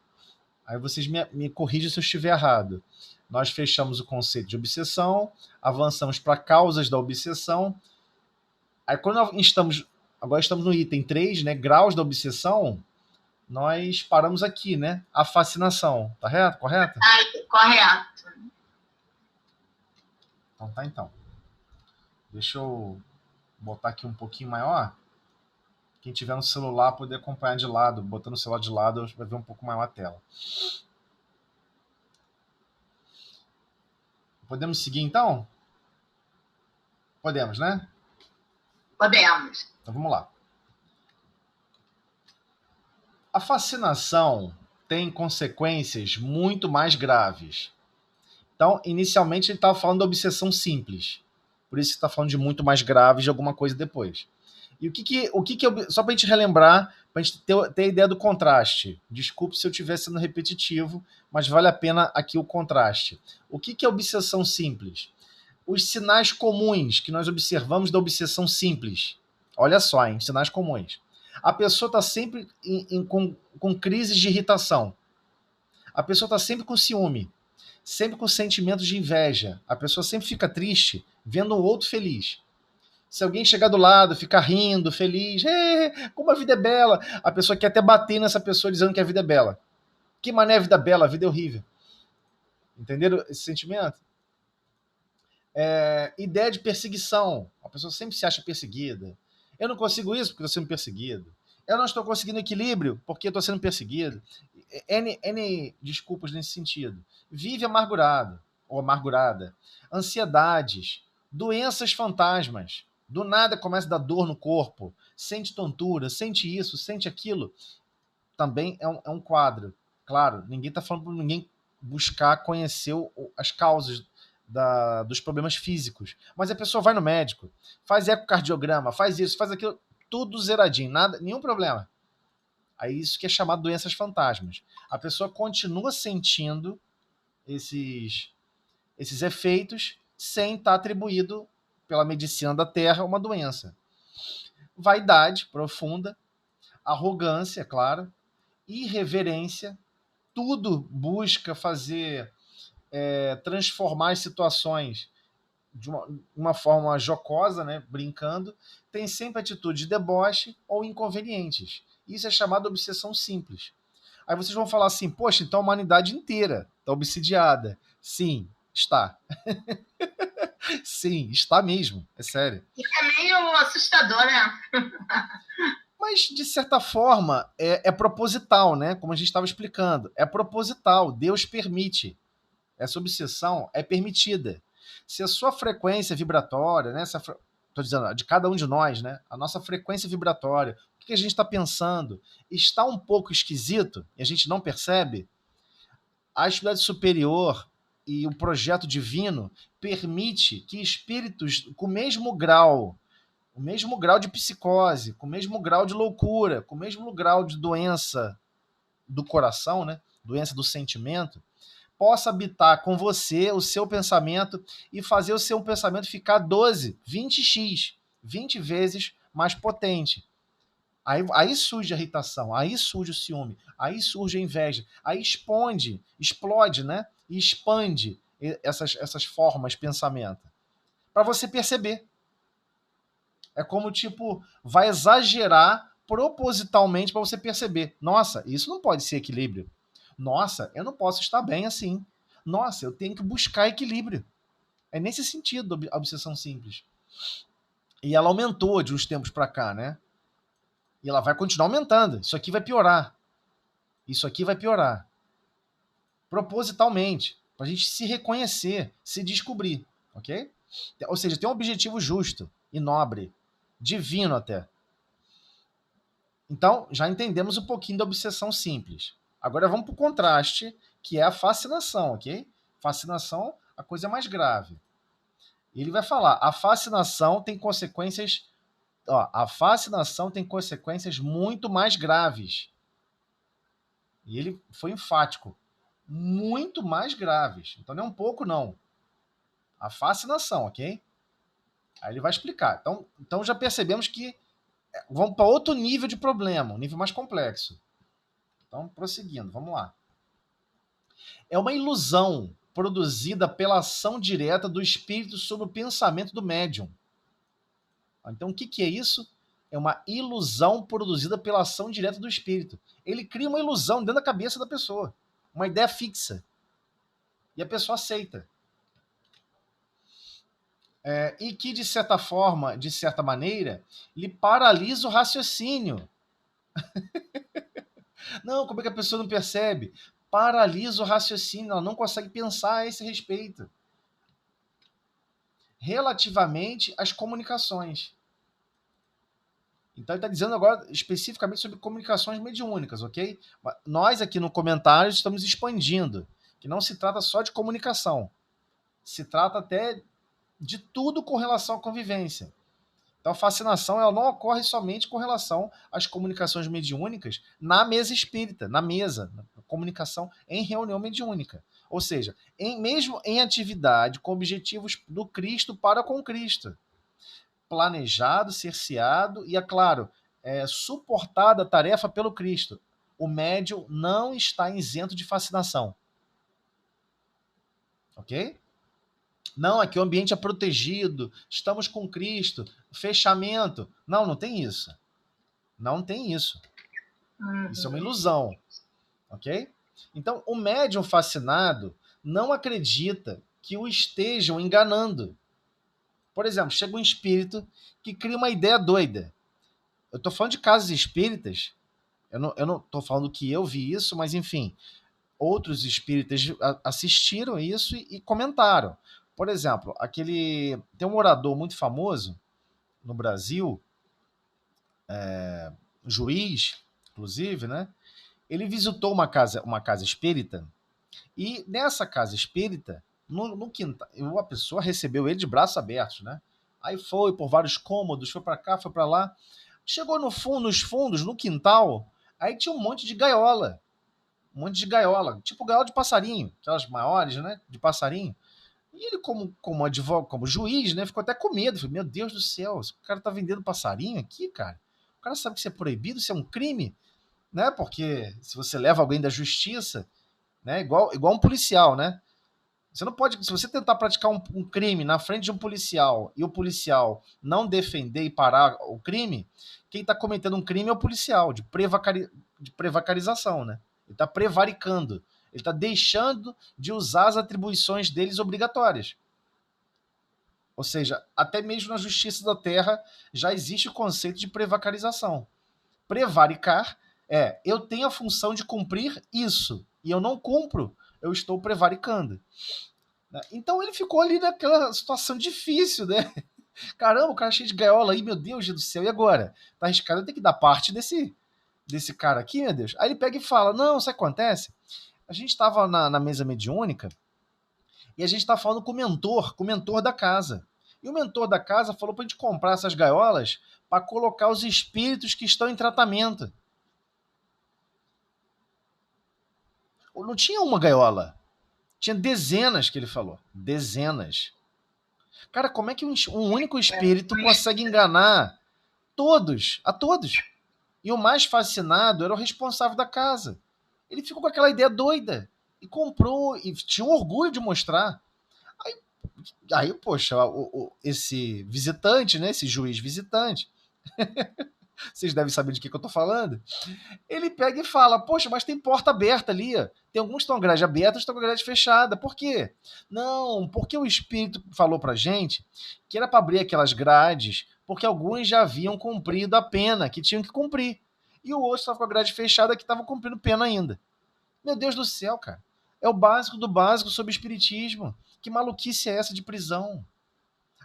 aí vocês me corrigem se eu estiver errado. Nós fechamos o conceito de obsessão, avançamos para causas da obsessão. Aí, agora estamos no item 3, né, graus da obsessão, nós paramos aqui, né? A fascinação, tá correto? Correto. Então tá, então. Deixa eu botar aqui um pouquinho maior. Quem tiver no celular poder acompanhar de lado. Botando o celular de lado, vai ver um pouco maior a tela. Podemos seguir, então? Podemos, né? Podemos. Então vamos lá. A fascinação tem consequências muito mais graves. Então, inicialmente, ele estava falando da obsessão simples. Por isso que está falando de muito mais graves de alguma coisa depois. E o que só para a gente relembrar, para a gente ter a ideia do contraste. Desculpe se eu estiver sendo repetitivo, mas vale a pena aqui o contraste. O que é obsessão simples? Os sinais comuns que nós observamos da obsessão simples. Olha só, hein? Sinais comuns. A pessoa está sempre com crises de irritação. A pessoa está sempre com ciúme. Sempre com sentimentos de inveja. A pessoa sempre fica triste vendo o outro feliz. Se alguém chegar do lado, ficar rindo, feliz, como a vida é bela, a pessoa quer até bater nessa pessoa dizendo que a vida é bela. Que mané a vida é bela, a vida é horrível. Entenderam esse sentimento? Ideia de perseguição. A pessoa sempre se acha perseguida. Eu não consigo isso porque estou sendo perseguido. Eu não estou conseguindo equilíbrio porque estou sendo perseguido. N desculpas nesse sentido. Vive amargurado ou amargurada. Ansiedades. Doenças fantasmas. Do nada começa a dar dor no corpo. Sente tontura, sente isso, sente aquilo. Também é um quadro. Claro, ninguém está falando para ninguém buscar conhecer as causas dos problemas físicos. Mas a pessoa vai no médico, faz ecocardiograma, faz isso, faz aquilo, tudo zeradinho, nada, nenhum problema. Aí isso que é chamado doenças fantasmas. A pessoa continua sentindo esses efeitos sem estar atribuído pela medicina da Terra uma doença. Vaidade profunda, arrogância, claro, irreverência, tudo busca fazer transformar as situações de uma forma jocosa, né, brincando, tem sempre atitude de deboche ou inconvenientes. Isso é chamado de obsessão simples. Aí vocês vão falar assim, poxa, então a humanidade inteira está obsidiada. Sim, está. Sim, está mesmo, é sério. E é meio assustador, né? Mas, de certa forma, é proposital, né? Como a gente estava explicando. É proposital, Deus permite. Essa obsessão é permitida. Se a sua frequência vibratória, né? Estou dizendo, de cada um de nós, né? A nossa frequência vibratória, o que a gente está pensando, está um pouco esquisito e a gente não percebe, a espiritualidade superior e o projeto divino permite que espíritos com o mesmo grau de psicose, com o mesmo grau de loucura, com o mesmo grau de doença do coração, né? Doença do sentimento, possa habitar com você o seu pensamento e fazer o seu pensamento ficar 12, 20x, 20 vezes mais potente. Aí surge a irritação, aí surge o ciúme, aí surge a inveja, aí explode, né? E expande essas formas de pensamento. Para você perceber. É como, tipo, vai exagerar propositalmente para você perceber. Nossa, isso não pode ser equilíbrio. Nossa, eu não posso estar bem assim. Nossa, eu tenho que buscar equilíbrio. É nesse sentido a obsessão simples. E ela aumentou de uns tempos para cá, né? E ela vai continuar aumentando. Isso aqui vai piorar. Isso aqui vai piorar. Propositalmente. Para a gente se reconhecer, se descobrir. Ok? Ou seja, tem um objetivo justo e nobre. Divino até. Então, já entendemos um pouquinho da obsessão simples. Agora vamos para o contraste, que é a fascinação, ok? Fascinação, a coisa mais grave. Ele vai falar, a fascinação tem consequências... a fascinação tem consequências muito mais graves. E ele foi enfático. Muito mais graves. Então não é um pouco, não. A fascinação, ok? Aí ele vai explicar. Então já percebemos que vamos para outro nível de problema, um nível mais complexo. Então, prosseguindo, vamos lá. É uma ilusão produzida pela ação direta do espírito sobre o pensamento do médium. Então, o que é isso? É uma ilusão produzida pela ação direta do espírito. Ele cria uma ilusão dentro da cabeça da pessoa, uma ideia fixa. E a pessoa aceita. E que, de certa forma, de certa maneira, lhe paralisa o raciocínio. Não, como é que a pessoa não percebe? Paralisa o raciocínio, ela não consegue pensar a esse respeito. Relativamente às comunicações. Então ele está dizendo agora especificamente sobre comunicações mediúnicas, ok? Nós aqui no comentário estamos expandindo, que não se trata só de comunicação. Se trata até de tudo com relação à convivência. Então a fascinação ela não ocorre somente com relação às comunicações mediúnicas na mesa espírita, na mesa, na comunicação em reunião mediúnica. Ou seja, mesmo em atividade com objetivos do Cristo para com Cristo. Planejado, cerceado e, é claro, suportada a tarefa pelo Cristo. O médium não está isento de fascinação. Ok? Não, aqui o ambiente é protegido, estamos com Cristo, fechamento. Não, não tem isso. Não tem isso. Isso é uma ilusão. Ok? Então, o médium fascinado não acredita que o estejam enganando. Por exemplo, chega um espírito que cria uma ideia doida. Eu estou falando de casos espíritas, eu não estou falando que eu vi isso, mas enfim, outros espíritas assistiram isso e comentaram. Por exemplo, tem um orador muito famoso no Brasil, juiz, inclusive, né? Ele visitou uma casa espírita e nessa casa espírita, no quintal, a pessoa recebeu ele de braços abertos, né? Aí foi por vários cômodos, foi para cá, foi para lá. Chegou nos fundos, no quintal, aí tinha um monte de gaiola. Tipo gaiola de passarinho, aquelas maiores, né? De passarinho. E ele, como advogado, como juiz, né? Ficou até com medo. Falei, meu Deus do céu, o cara tá vendendo passarinho aqui, cara. O cara sabe que isso é proibido, isso é um crime, né? Porque se você leva alguém da justiça, né? Igual um policial, né? Você não pode, se você tentar praticar um crime na frente de um policial e o policial não defender e parar o crime, quem está cometendo um crime é o policial, de prevaricação, né? Ele está prevaricando. Ele está deixando de usar as atribuições deles obrigatórias. Ou seja, até mesmo na justiça da terra já existe o conceito de prevaricação. Prevaricar eu tenho a função de cumprir isso e eu não cumpro, eu estou prevaricando. Então ele ficou ali naquela situação difícil, né? Caramba, o cara cheio de gaiola aí, meu Deus do céu, e agora? Tá arriscado, eu tenho que dar parte desse cara aqui, meu Deus. Aí ele pega e fala, não, sabe o que acontece? A gente estava na mesa mediúnica e a gente estava falando com o mentor da casa. E o mentor da casa falou pra gente comprar essas gaiolas para colocar os espíritos que estão em tratamento. Não tinha uma gaiola. Tinha dezenas, que ele falou. Dezenas. Cara, como é que um único espírito consegue enganar a todos? E o mais fascinado era o responsável da casa. Ele ficou com aquela ideia doida e comprou, e tinha um orgulho de mostrar. Aí poxa, esse visitante, né, esse juiz visitante, Vocês devem saber de que eu tô falando. Ele pega e fala, poxa, mas tem porta aberta ali. Tem alguns que estão com grade aberta, outros estão com grade fechada. Por quê? Não, porque o Espírito falou pra gente que era para abrir aquelas grades, porque alguns já haviam cumprido a pena que tinham que cumprir. E o outro estava com a grade fechada que estava cumprindo pena ainda. Meu Deus do céu, cara. É o básico do básico sobre espiritismo. Que maluquice é essa de prisão?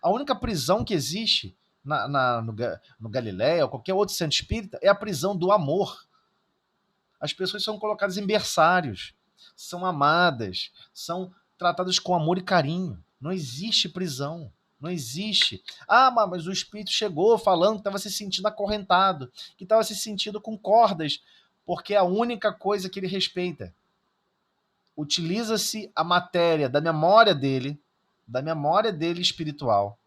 A única prisão que existe no Galileia ou qualquer outro centro espírita é a prisão do amor. As pessoas são colocadas em berçários, são amadas, são tratadas com amor e carinho. Não existe prisão. Não existe. Ah, mas o espírito chegou falando que estava se sentindo acorrentado, que estava se sentindo com cordas, porque é a única coisa que ele respeita. Utiliza-se a matéria da memória dele espiritual,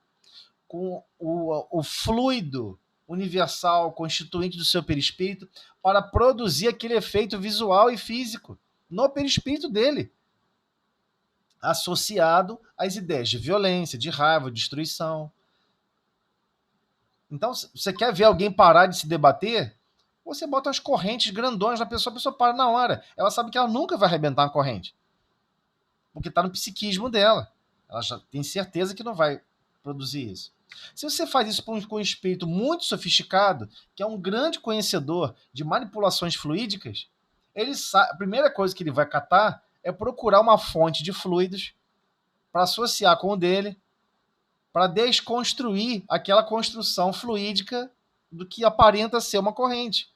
com o fluido universal constituinte do seu perispírito, para produzir aquele efeito visual e físico no perispírito dele, associado às ideias de violência, de raiva, de destruição. Então, você quer ver alguém parar de se debater? Você bota as correntes grandões na pessoa, a pessoa para na hora. Ela sabe que ela nunca vai arrebentar uma corrente, porque está no psiquismo dela. Ela já tem certeza que não vai produzir isso. Se você faz isso com um espírito muito sofisticado, que é um grande conhecedor de manipulações fluídicas, a primeira coisa que ele vai catar é procurar uma fonte de fluidos para associar com o dele, para desconstruir aquela construção fluídica do que aparenta ser uma corrente.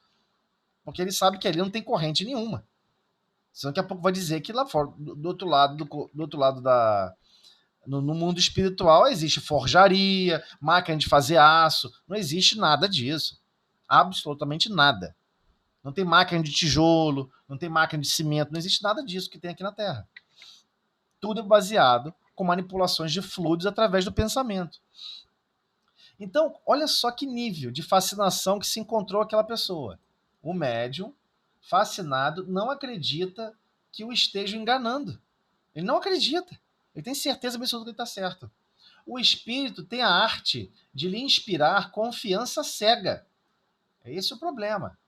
Porque ele sabe que ali não tem corrente nenhuma. Senão daqui a pouco vai dizer que lá fora, do outro lado no mundo espiritual existe forjaria, máquina de fazer aço. Não existe nada disso. Absolutamente nada. Não tem máquina de tijolo, não tem máquina de cimento, não existe nada disso que tem aqui na Terra. Tudo é baseado com manipulações de fluidos através do pensamento. Então, olha só que nível de fascinação que se encontrou aquela pessoa. O médium, fascinado, não acredita que o estejam enganando. Ele não acredita. Ele tem certeza absoluta que ele está certo. O espírito tem a arte de lhe inspirar confiança cega. É esse o problema.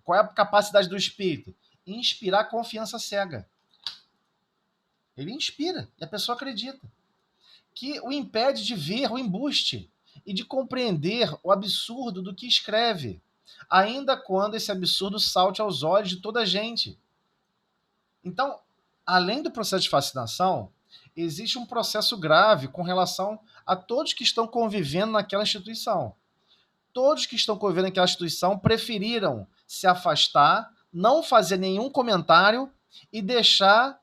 Qual é a capacidade do espírito? Inspirar confiança cega. Ele inspira e a pessoa acredita. Que o impede de ver o embuste e de compreender o absurdo do que escreve, ainda quando esse absurdo salte aos olhos de toda a gente. Então, além do processo de fascinação, existe um processo grave com relação a todos que estão convivendo naquela instituição. Todos que estão convivendo naquela instituição preferiram se afastar, não fazer nenhum comentário e deixar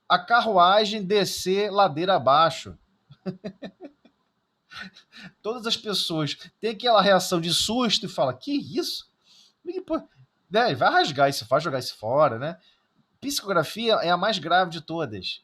a carruagem descer ladeira abaixo. Todas as pessoas têm aquela reação de susto e falam, que isso? Vai rasgar isso, vai jogar isso fora, né? Psicografia é a mais grave de todas,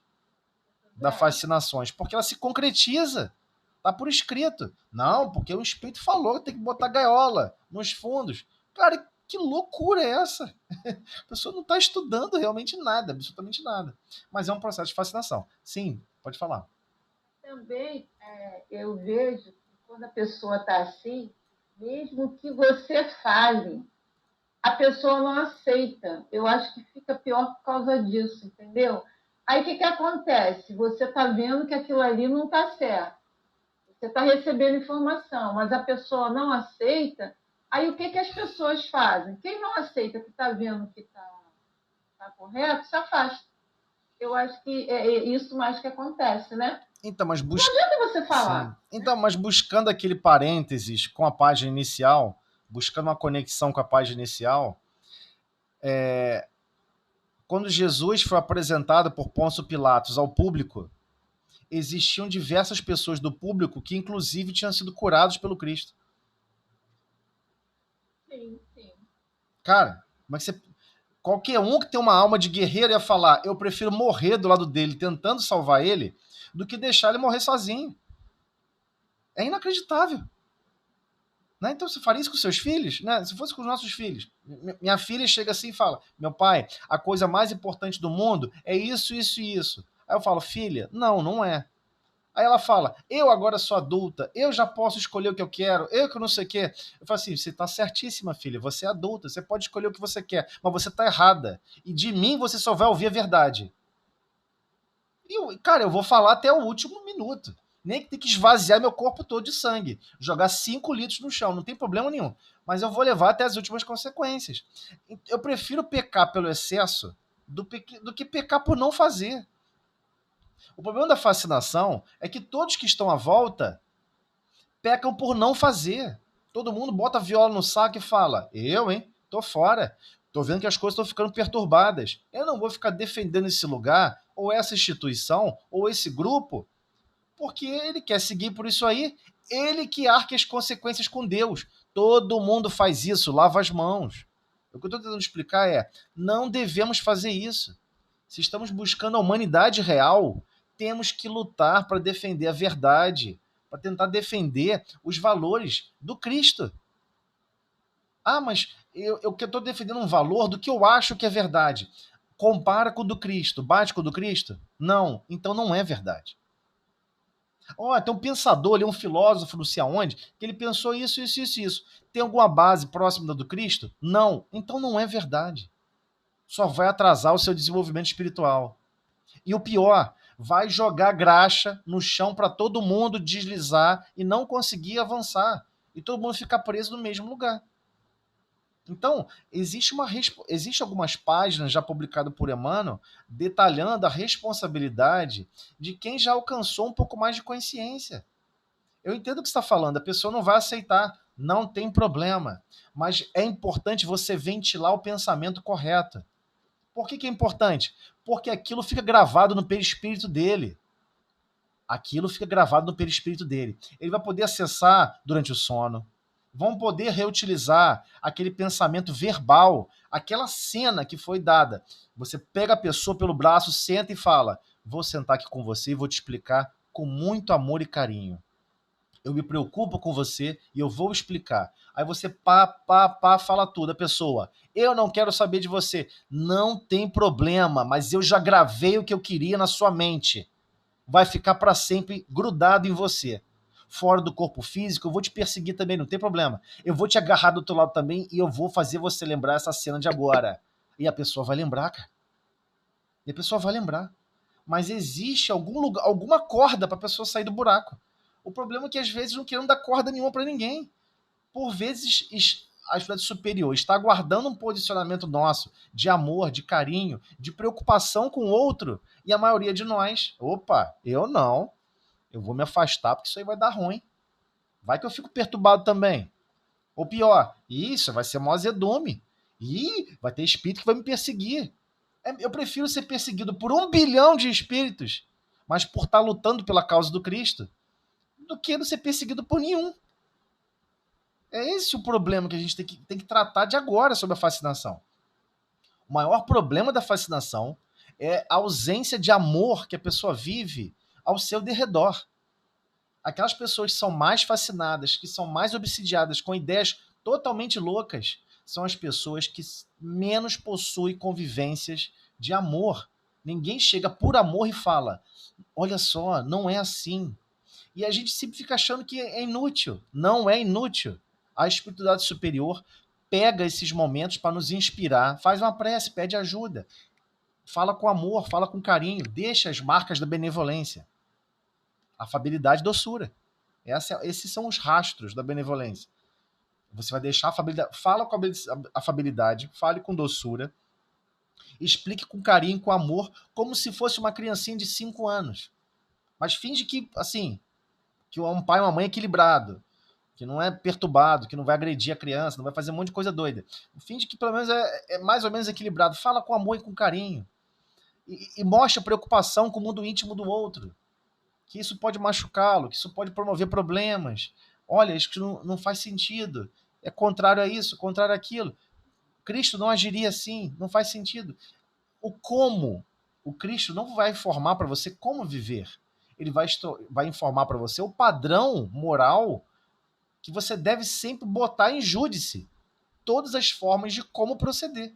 das fascinações, porque ela se concretiza, tá por escrito. Não, porque o espírito falou que tem que botar gaiola nos fundos. Cara, que loucura é essa? A pessoa não está estudando realmente nada, absolutamente nada. Mas é um processo de fascinação. Sim, pode falar. Também eu vejo que quando a pessoa está assim, mesmo que você fale, a pessoa não aceita. Eu acho que fica pior por causa disso, entendeu? Aí o que acontece? Você está vendo que aquilo ali não está certo. Você está recebendo informação, mas a pessoa não aceita. Aí o que as pessoas fazem? Quem não aceita que está vendo que está correto, se afasta. Eu acho que é isso mais que acontece, né? Então, mas não adianta você falar. Sim. Então, mas buscando aquele parênteses com a página inicial, buscando uma conexão com a página inicial, quando Jesus foi apresentado por Pôncio Pilatos ao público, existiam diversas pessoas do público que, inclusive, tinham sido curados pelo Cristo. Sim. Cara, mas qualquer um que tem uma alma de guerreiro ia falar, eu prefiro morrer do lado dele tentando salvar ele do que deixar ele morrer sozinho. É inacreditável. Né? Então você faria isso com seus filhos? Né? Se fosse com os nossos filhos. Minha filha chega assim e fala, meu pai, a coisa mais importante do mundo é isso, isso e isso. Aí eu falo, filha, não é. Aí ela fala, eu agora sou adulta, eu já posso escolher o que eu quero, eu que não sei o quê. Eu falo assim, você está certíssima, filha, você é adulta, você pode escolher o que você quer, mas você está errada. E de mim você só vai ouvir a verdade. E, cara, eu vou falar até o último minuto. Nem que tem que esvaziar meu corpo todo de sangue. Jogar 5 litros no chão, não tem problema nenhum. Mas eu vou levar até as últimas consequências. Eu prefiro pecar pelo excesso do que pecar por não fazer. O problema da fascinação é que todos que estão à volta pecam por não fazer. Todo mundo bota a viola no saco e fala, eu, hein, tô fora. Tô vendo que as coisas estão ficando perturbadas. Eu não vou ficar defendendo esse lugar, ou essa instituição, ou esse grupo, porque ele quer seguir por isso aí, ele que arque as consequências com Deus. Todo mundo faz isso, lava as mãos. O que eu estou tentando explicar é, não devemos fazer isso. Se estamos buscando a humanidade real, temos que lutar para defender a verdade, para tentar defender os valores do Cristo. Ah, mas eu estou defendendo um valor do que eu acho que é verdade. Compara com o do Cristo, bate com o do Cristo? Não, então não é verdade. Tem um pensador ali, um filósofo, não sei aonde, que ele pensou isso, isso, isso, isso. Tem alguma base próxima da do Cristo? Não, então não é verdade. Só vai atrasar o seu desenvolvimento espiritual. E o pior, vai jogar graxa no chão para todo mundo deslizar e não conseguir avançar. E todo mundo ficar preso no mesmo lugar. Então, existe algumas páginas já publicadas por Emmanuel detalhando a responsabilidade de quem já alcançou um pouco mais de consciência. Eu entendo o que você está falando, a pessoa não vai aceitar, não tem problema. Mas é importante você ventilar o pensamento correto. Por que é importante? Porque aquilo fica gravado no perispírito dele. Aquilo fica gravado no perispírito dele. Ele vai poder acessar durante o sono. Vão poder reutilizar aquele pensamento verbal, aquela cena que foi dada. Você pega a pessoa pelo braço, senta e fala, vou sentar aqui com você e vou te explicar com muito amor e carinho. Eu me preocupo com você e eu vou explicar. Aí você fala tudo. A pessoa, eu não quero saber de você. Não tem problema, mas eu já gravei o que eu queria na sua mente. Vai ficar para sempre grudado em você. Fora do corpo físico, eu vou te perseguir também, não tem problema. Eu vou te agarrar do outro lado também e eu vou fazer você lembrar essa cena de agora. E a pessoa vai lembrar, cara. E a pessoa vai lembrar. Mas existe algum lugar, alguma corda para a pessoa sair do buraco. O problema é que às vezes não queremos dar corda nenhuma para ninguém. Por vezes a espécie superior está aguardando um posicionamento nosso de amor, de carinho, de preocupação com o outro. E a maioria de nós, opa, eu não. Eu vou me afastar porque isso aí vai dar ruim. Vai que eu fico perturbado também. Ou pior, isso vai ser mó azedume. Ih, vai ter espírito que vai me perseguir. Eu prefiro ser perseguido por 1 bilhão de espíritos, mas por estar lutando pela causa do Cristo, do que não ser perseguido por nenhum. É esse o problema que a gente tem que tratar de agora sobre a fascinação. O maior problema da fascinação é a ausência de amor que a pessoa vive ao seu derredor. Aquelas pessoas que são mais fascinadas, que são mais obsidiadas com ideias totalmente loucas, são as pessoas que menos possuem convivências de amor. Ninguém chega por amor e fala, olha só, não é assim. E a gente sempre fica achando que é inútil. Não é inútil. A espiritualidade superior pega esses momentos para nos inspirar, faz uma prece, pede ajuda, fala com amor, fala com carinho, deixa as marcas da benevolência. Afabilidade e doçura. Esses são os rastros da benevolência. Você vai deixar a afabilidade, fala com afabilidade, fale com doçura, explique com carinho, com amor, como se fosse uma criancinha de 5 anos. Mas finge que, assim, que é um pai e uma mãe equilibrado, que não é perturbado, que não vai agredir a criança, não vai fazer um monte de coisa doida. Finge que pelo menos é mais ou menos equilibrado. Fala com amor e com carinho. E mostra preocupação com o mundo íntimo do outro. Que isso pode machucá-lo, que isso pode promover problemas. Olha, isso não faz sentido. É contrário a isso, contrário àquilo. Cristo não agiria assim, não faz sentido. O como, o Cristo não vai informar para você como viver. Ele vai informar para você o padrão moral que você deve sempre botar em júdice. Todas as formas de como proceder.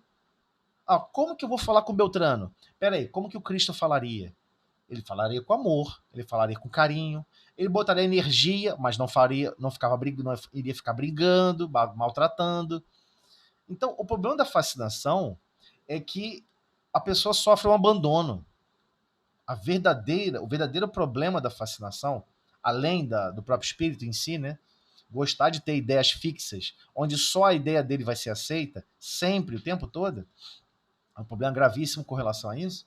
Como que eu vou falar com Beltrano? Peraí, como que o Cristo falaria? Ele falaria com amor, ele falaria com carinho, ele botaria energia, mas não faria, não iria ficar brigando, maltratando. Então, o problema da fascinação é que a pessoa sofre um abandono. O verdadeiro problema da fascinação, além do próprio espírito em si, né? Gostar de ter ideias fixas, onde só a ideia dele vai ser aceita, sempre, o tempo todo, é um problema gravíssimo com relação a isso.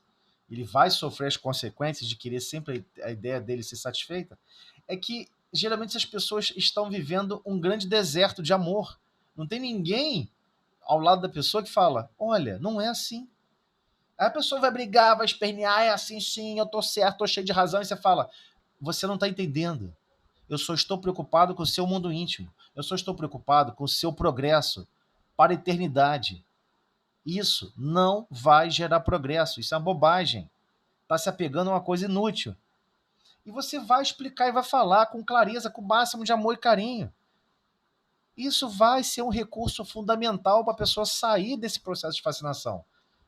Ele vai sofrer as consequências de querer sempre a ideia dele ser satisfeita. É que, geralmente, essas pessoas estão vivendo um grande deserto de amor. Não tem ninguém ao lado da pessoa que fala, olha, não é assim. Aí a pessoa vai brigar, vai espernear, é assim sim, eu tô certo, tô cheio de razão, e você fala, você não tá entendendo. Eu só estou preocupado com o seu mundo íntimo. Eu só estou preocupado com o seu progresso para a eternidade. Isso não vai gerar progresso, isso é uma bobagem. Tá se apegando a uma coisa inútil. E você vai explicar e vai falar com clareza, com o máximo de amor e carinho. Isso vai ser um recurso fundamental para a pessoa sair desse processo de fascinação.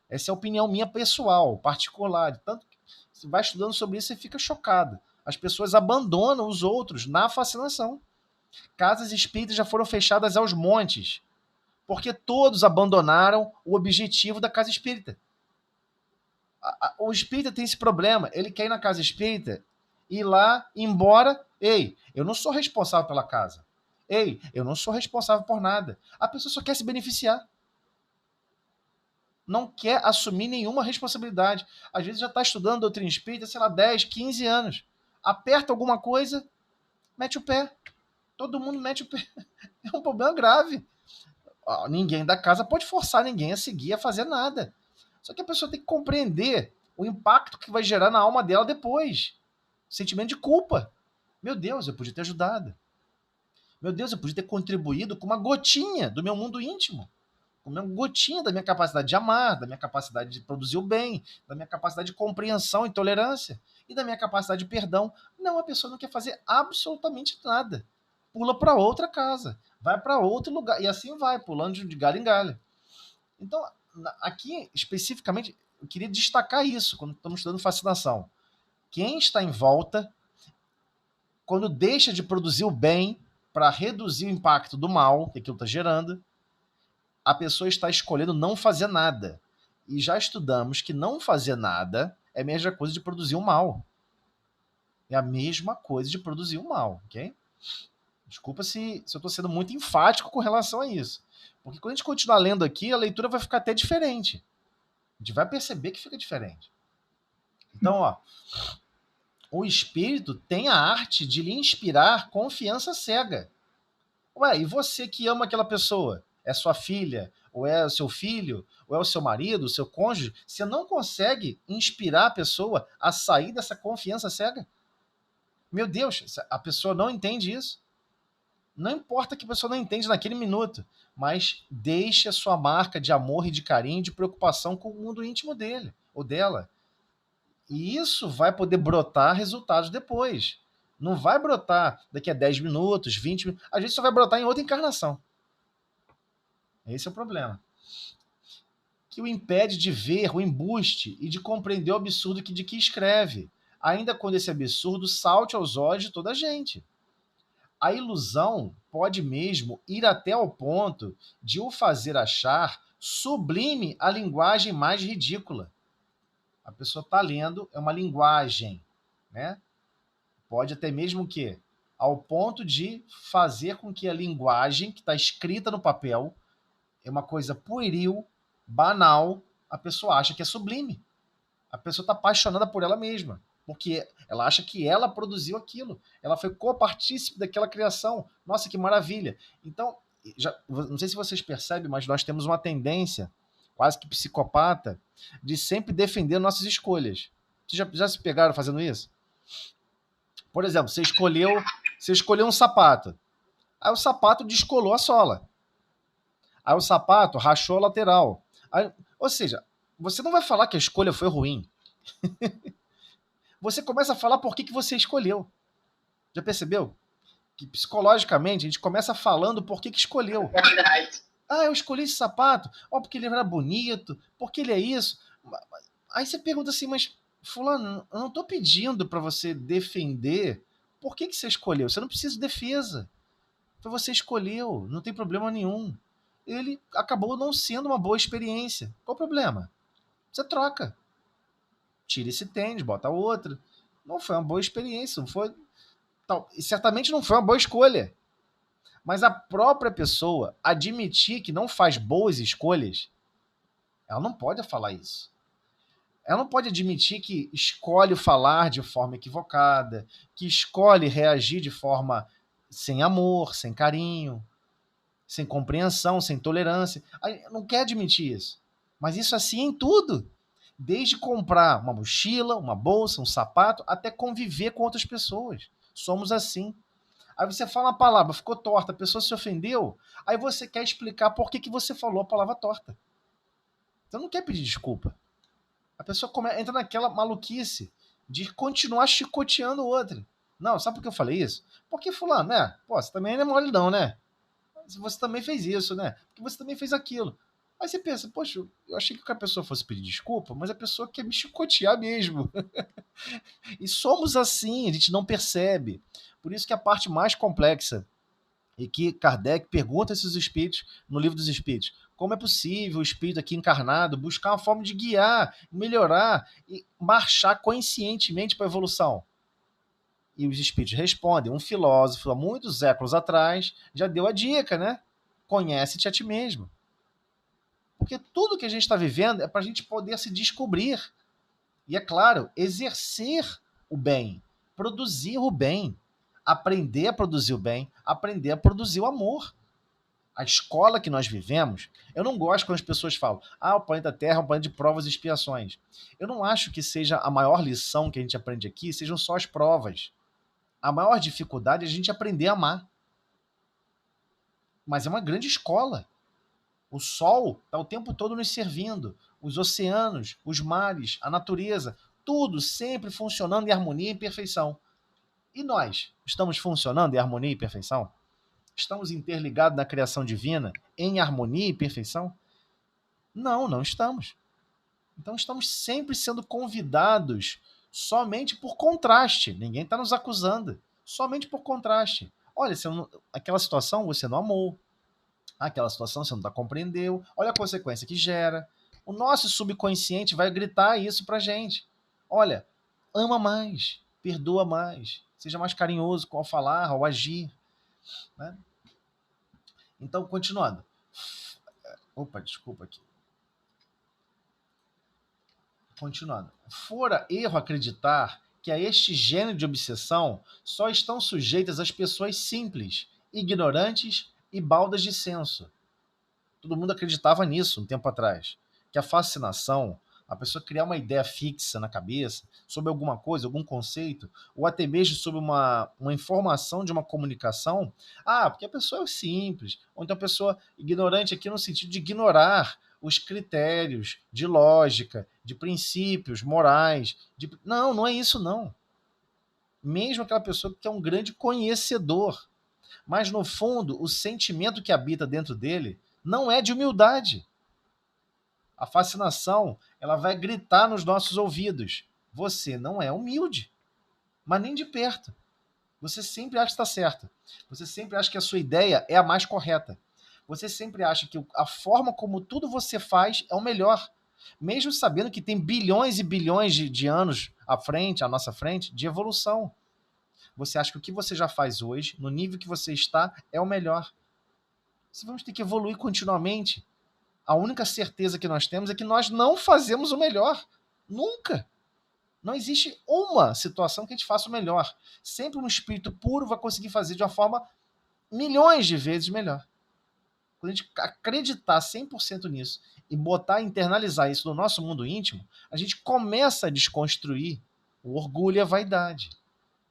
Essa é a opinião minha pessoal, particular. Tanto que você vai estudando sobre isso e fica chocado. As pessoas abandonam os outros na fascinação. Casas espíritas já foram fechadas aos montes, porque todos abandonaram o objetivo da casa espírita. O espírita tem esse problema. Ele quer ir na casa espírita, ir lá, ir embora. Ei, eu não sou responsável pela casa. Ei, eu não sou responsável por nada. A pessoa só quer se beneficiar. Não quer assumir nenhuma responsabilidade. Às vezes já está estudando doutrina espírita, sei lá, 10, 15 anos. Aperta alguma coisa, mete o pé. Todo mundo mete o pé. É um problema grave. Ninguém da casa pode forçar ninguém a seguir, a fazer nada. Só que a pessoa tem que compreender o impacto que vai gerar na alma dela depois. Sentimento de culpa. Meu Deus, eu podia ter ajudado. Meu Deus, eu podia ter contribuído com uma gotinha do meu mundo íntimo. Com uma gotinha da minha capacidade de amar, da minha capacidade de produzir o bem, da minha capacidade de compreensão e tolerância, e da minha capacidade de perdão. Não, a pessoa não quer fazer absolutamente nada. Pula para outra casa, vai para outro lugar, e assim vai, pulando de galho em galho. Então, aqui, especificamente, eu queria destacar isso, quando estamos estudando fascinação. Quem está em volta, quando deixa de produzir o bem para reduzir o impacto do mal que aquilo está gerando, a pessoa está escolhendo não fazer nada. E já estudamos que não fazer nada é a mesma coisa de produzir o mal. É a mesma coisa de produzir o mal, ok? Desculpa se eu estou sendo muito enfático com relação a isso. Porque quando a gente continuar lendo aqui, a leitura vai ficar até diferente. A gente vai perceber que fica diferente. Então, ó, o espírito tem a arte de lhe inspirar confiança cega. Ué, e você que ama aquela pessoa? É sua filha, ou é o seu filho, ou é o seu marido, o seu cônjuge, você não consegue inspirar a pessoa a sair dessa confiança cega? Meu Deus, a pessoa não entende isso. Não importa que a pessoa não entende naquele minuto, mas deixe a sua marca de amor e de carinho, de preocupação com o mundo íntimo dele ou dela. E isso vai poder brotar resultados depois. Não vai brotar daqui a 10 minutos, 20 minutos. Às vezes só vai brotar em outra encarnação. Esse é o problema. Que o impede de ver o embuste e de compreender o absurdo de que escreve, ainda quando esse absurdo salte aos olhos de toda a gente. A ilusão pode mesmo ir até ao ponto de o fazer achar sublime a linguagem mais ridícula. A pessoa está lendo, é uma linguagem, né? Pode até mesmo que, ao ponto de fazer com que a linguagem que está escrita no papel é uma coisa pueril, banal, a pessoa acha que é sublime. A pessoa está apaixonada por ela mesma, porque ela acha que ela produziu aquilo. Ela foi copartícipe daquela criação. Nossa, que maravilha. Então, não sei se vocês percebem, mas nós temos uma tendência, quase que psicopata, de sempre defender nossas escolhas. Vocês já se pegaram fazendo isso? Por exemplo, você escolheu um sapato. Aí o sapato descolou a sola. Aí o sapato rachou a lateral. Aí, ou seja, você não vai falar que a escolha foi ruim. Você começa a falar por que você escolheu. Já percebeu? Que psicologicamente a gente começa falando por que escolheu. É verdade. Ah, eu escolhi esse sapato. Porque ele era bonito. Porque ele é isso. Aí você pergunta assim, mas fulano, eu não estou pedindo para você defender por que você escolheu. Você não precisa de defesa. Foi você escolheu, não tem problema nenhum. Ele acabou não sendo uma boa experiência. Qual o problema? Você troca. Tira esse tênis, bota outro. Não foi uma boa experiência. Não foi, e certamente não foi uma boa escolha. Mas a própria pessoa admitir que não faz boas escolhas, ela não pode falar isso. Ela não pode admitir que escolhe falar de forma equivocada, que escolhe reagir de forma sem amor, sem carinho, sem compreensão, sem tolerância. Não quer admitir isso. Mas isso assim em tudo. Desde comprar uma mochila, uma bolsa, um sapato, até conviver com outras pessoas. Somos assim. Aí você fala uma palavra, ficou torta, a pessoa se ofendeu, aí você quer explicar por que você falou a palavra torta. Você não quer pedir desculpa. A pessoa entra naquela maluquice de continuar chicoteando o outro. Não, sabe por que eu falei isso? Porque fulano, né? Pô, você também não é mole não, né? Você também fez isso, né? Porque você também fez aquilo. Aí você pensa, poxa, eu achei que a pessoa fosse pedir desculpa, mas a pessoa quer me chicotear mesmo. E somos assim, a gente não percebe. Por isso que a parte mais complexa, e que Kardec pergunta a esses espíritos no Livro dos Espíritos, como é possível o espírito aqui encarnado buscar uma forma de guiar, melhorar e marchar conscientemente para a evolução? E os espíritos respondem, um filósofo há muitos séculos atrás já deu a dica, né? Conhece-te a ti mesmo. Porque tudo que a gente está vivendo é para a gente poder se descobrir. E, é claro, exercer o bem, produzir o bem, aprender a produzir o bem, aprender a produzir o amor. A escola que nós vivemos, eu não gosto quando as pessoas falam, o planeta Terra é um planeta de provas e expiações. Eu não acho que seja a maior lição que a gente aprende aqui, sejam só as provas. A maior dificuldade é a gente aprender a amar. Mas é uma grande escola. O sol está o tempo todo nos servindo. Os oceanos, os mares, a natureza, tudo sempre funcionando em harmonia e perfeição. E nós? Estamos funcionando em harmonia e perfeição? Estamos interligados na criação divina em harmonia e perfeição? Não, não estamos. Então estamos sempre sendo convidados somente por contraste. Ninguém está nos acusando. Somente por contraste. Olha, aquela situação você não amou. Aquela situação você não compreendeu. Olha a consequência que gera. O nosso subconsciente vai gritar isso pra gente. Olha, ama mais, perdoa mais, seja mais carinhoso ao falar, ao agir. Né? Então, continuando. Opa, desculpa aqui. Continuando. Fora erro acreditar que a este gênero de obsessão só estão sujeitas as pessoas simples, ignorantes e baldas de senso. Todo mundo acreditava nisso um tempo atrás. Que a fascinação, a pessoa criar uma ideia fixa na cabeça sobre alguma coisa, algum conceito, ou até mesmo sobre uma informação de uma comunicação, porque a pessoa é simples, ou então a pessoa ignorante aqui no sentido de ignorar os critérios de lógica, de princípios morais. Não, não é isso não. Mesmo aquela pessoa que é um grande conhecedor, mas no fundo o sentimento que habita dentro dele não é de humildade. A fascinação, ela vai gritar nos nossos ouvidos. Você não é humilde, mas nem de perto. Você sempre acha que está certo. Você sempre acha que a sua ideia é a mais correta. Você sempre acha que a forma como tudo você faz é o melhor. Mesmo sabendo que tem bilhões e bilhões de anos à nossa frente, de evolução. Você acha que o que você já faz hoje, no nível que você está, é o melhor. Você vamos ter que evoluir continuamente. A única certeza que nós temos é que nós não fazemos o melhor. Nunca. Não existe uma situação que a gente faça o melhor. Sempre um espírito puro vai conseguir fazer de uma forma milhões de vezes melhor. Quando a gente acreditar 100% nisso e internalizar isso no nosso mundo íntimo, a gente começa a desconstruir o orgulho e a vaidade,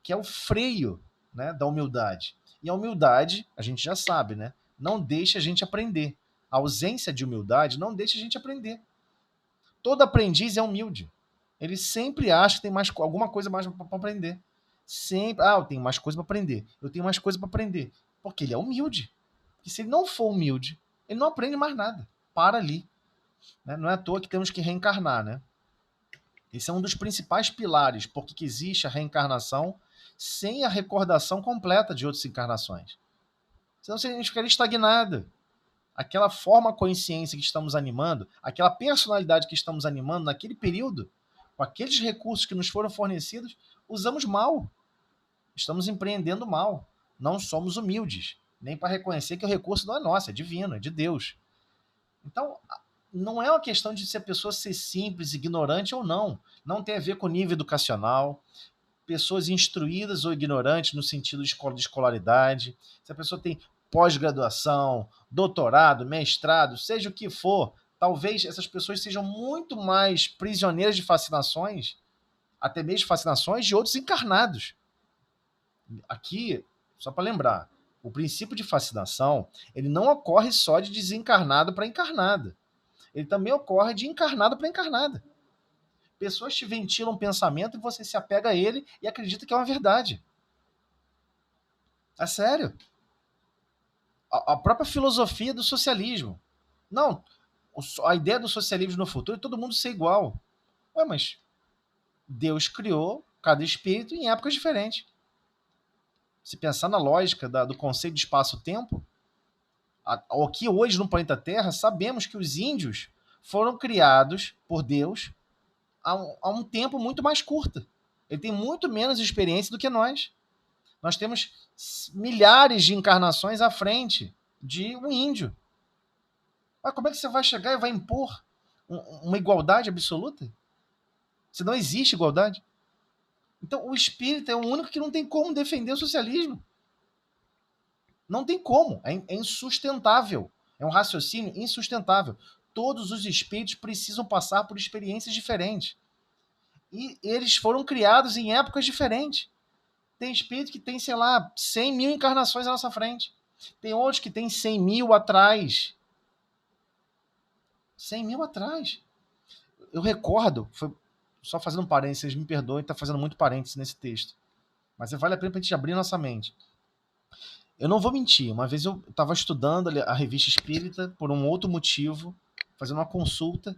que é o freio, né, da humildade. E a humildade, a gente já sabe, né, não deixa a gente aprender. A ausência de humildade não deixa a gente aprender. Todo aprendiz é humilde. Ele sempre acha que tem alguma coisa mais para aprender. Sempre, eu tenho mais coisa para aprender. Eu tenho mais coisa para aprender. Porque ele é humilde. E se ele não for humilde, ele não aprende mais nada. Para ali. Né? Não é à toa que temos que reencarnar, né? Esse é um dos principais pilares, porque que existe a reencarnação sem a recordação completa de outras encarnações. Senão a gente ficaria estagnado. Aquela forma consciência que estamos animando, aquela personalidade que estamos animando naquele período, com aqueles recursos que nos foram fornecidos, usamos mal. Estamos empreendendo mal. Não somos humildes, nem para reconhecer que o recurso não é nosso, é divino, é de Deus. Então, não é uma questão de se a pessoa ser simples, ignorante ou não. Não tem a ver com nível educacional, pessoas instruídas ou ignorantes no sentido de escolaridade, se a pessoa tem pós-graduação, doutorado, mestrado, seja o que for, talvez essas pessoas sejam muito mais prisioneiras de fascinações, até mesmo fascinações de outros encarnados. Aqui, só para lembrar, o princípio de fascinação, ele não ocorre só de desencarnado para encarnado. Ele também ocorre de encarnado para encarnada. Pessoas te ventilam um pensamento e você se apega a ele e acredita que é uma verdade. É sério. A própria filosofia do socialismo. Não, a ideia do socialismo no futuro é todo mundo ser igual. Ué, mas Deus criou cada espírito em épocas diferentes. Se pensar na lógica do conceito de espaço-tempo, aqui hoje no planeta Terra, sabemos que os índios foram criados por Deus há um tempo muito mais curto. Ele tem muito menos experiência do que nós. Nós temos milhares de encarnações à frente de um índio. Mas como é que você vai chegar e vai impor uma igualdade absoluta? Se não existe igualdade. Então, o espírito é o único que não tem como defender o socialismo. Não tem como. É insustentável. É um raciocínio insustentável. Todos os espíritos precisam passar por experiências diferentes. E eles foram criados em épocas diferentes. Tem espírito que tem, sei lá, 100 mil encarnações à nossa frente. Tem outros que tem 100 mil atrás. 100 mil atrás. Eu recordo, só fazendo um parênteses, vocês me perdoem, está fazendo muito parênteses nesse texto. Mas vale a pena para a gente abrir nossa mente. Eu não vou mentir, uma vez eu estava estudando a revista Espírita por um outro motivo, fazendo uma consulta,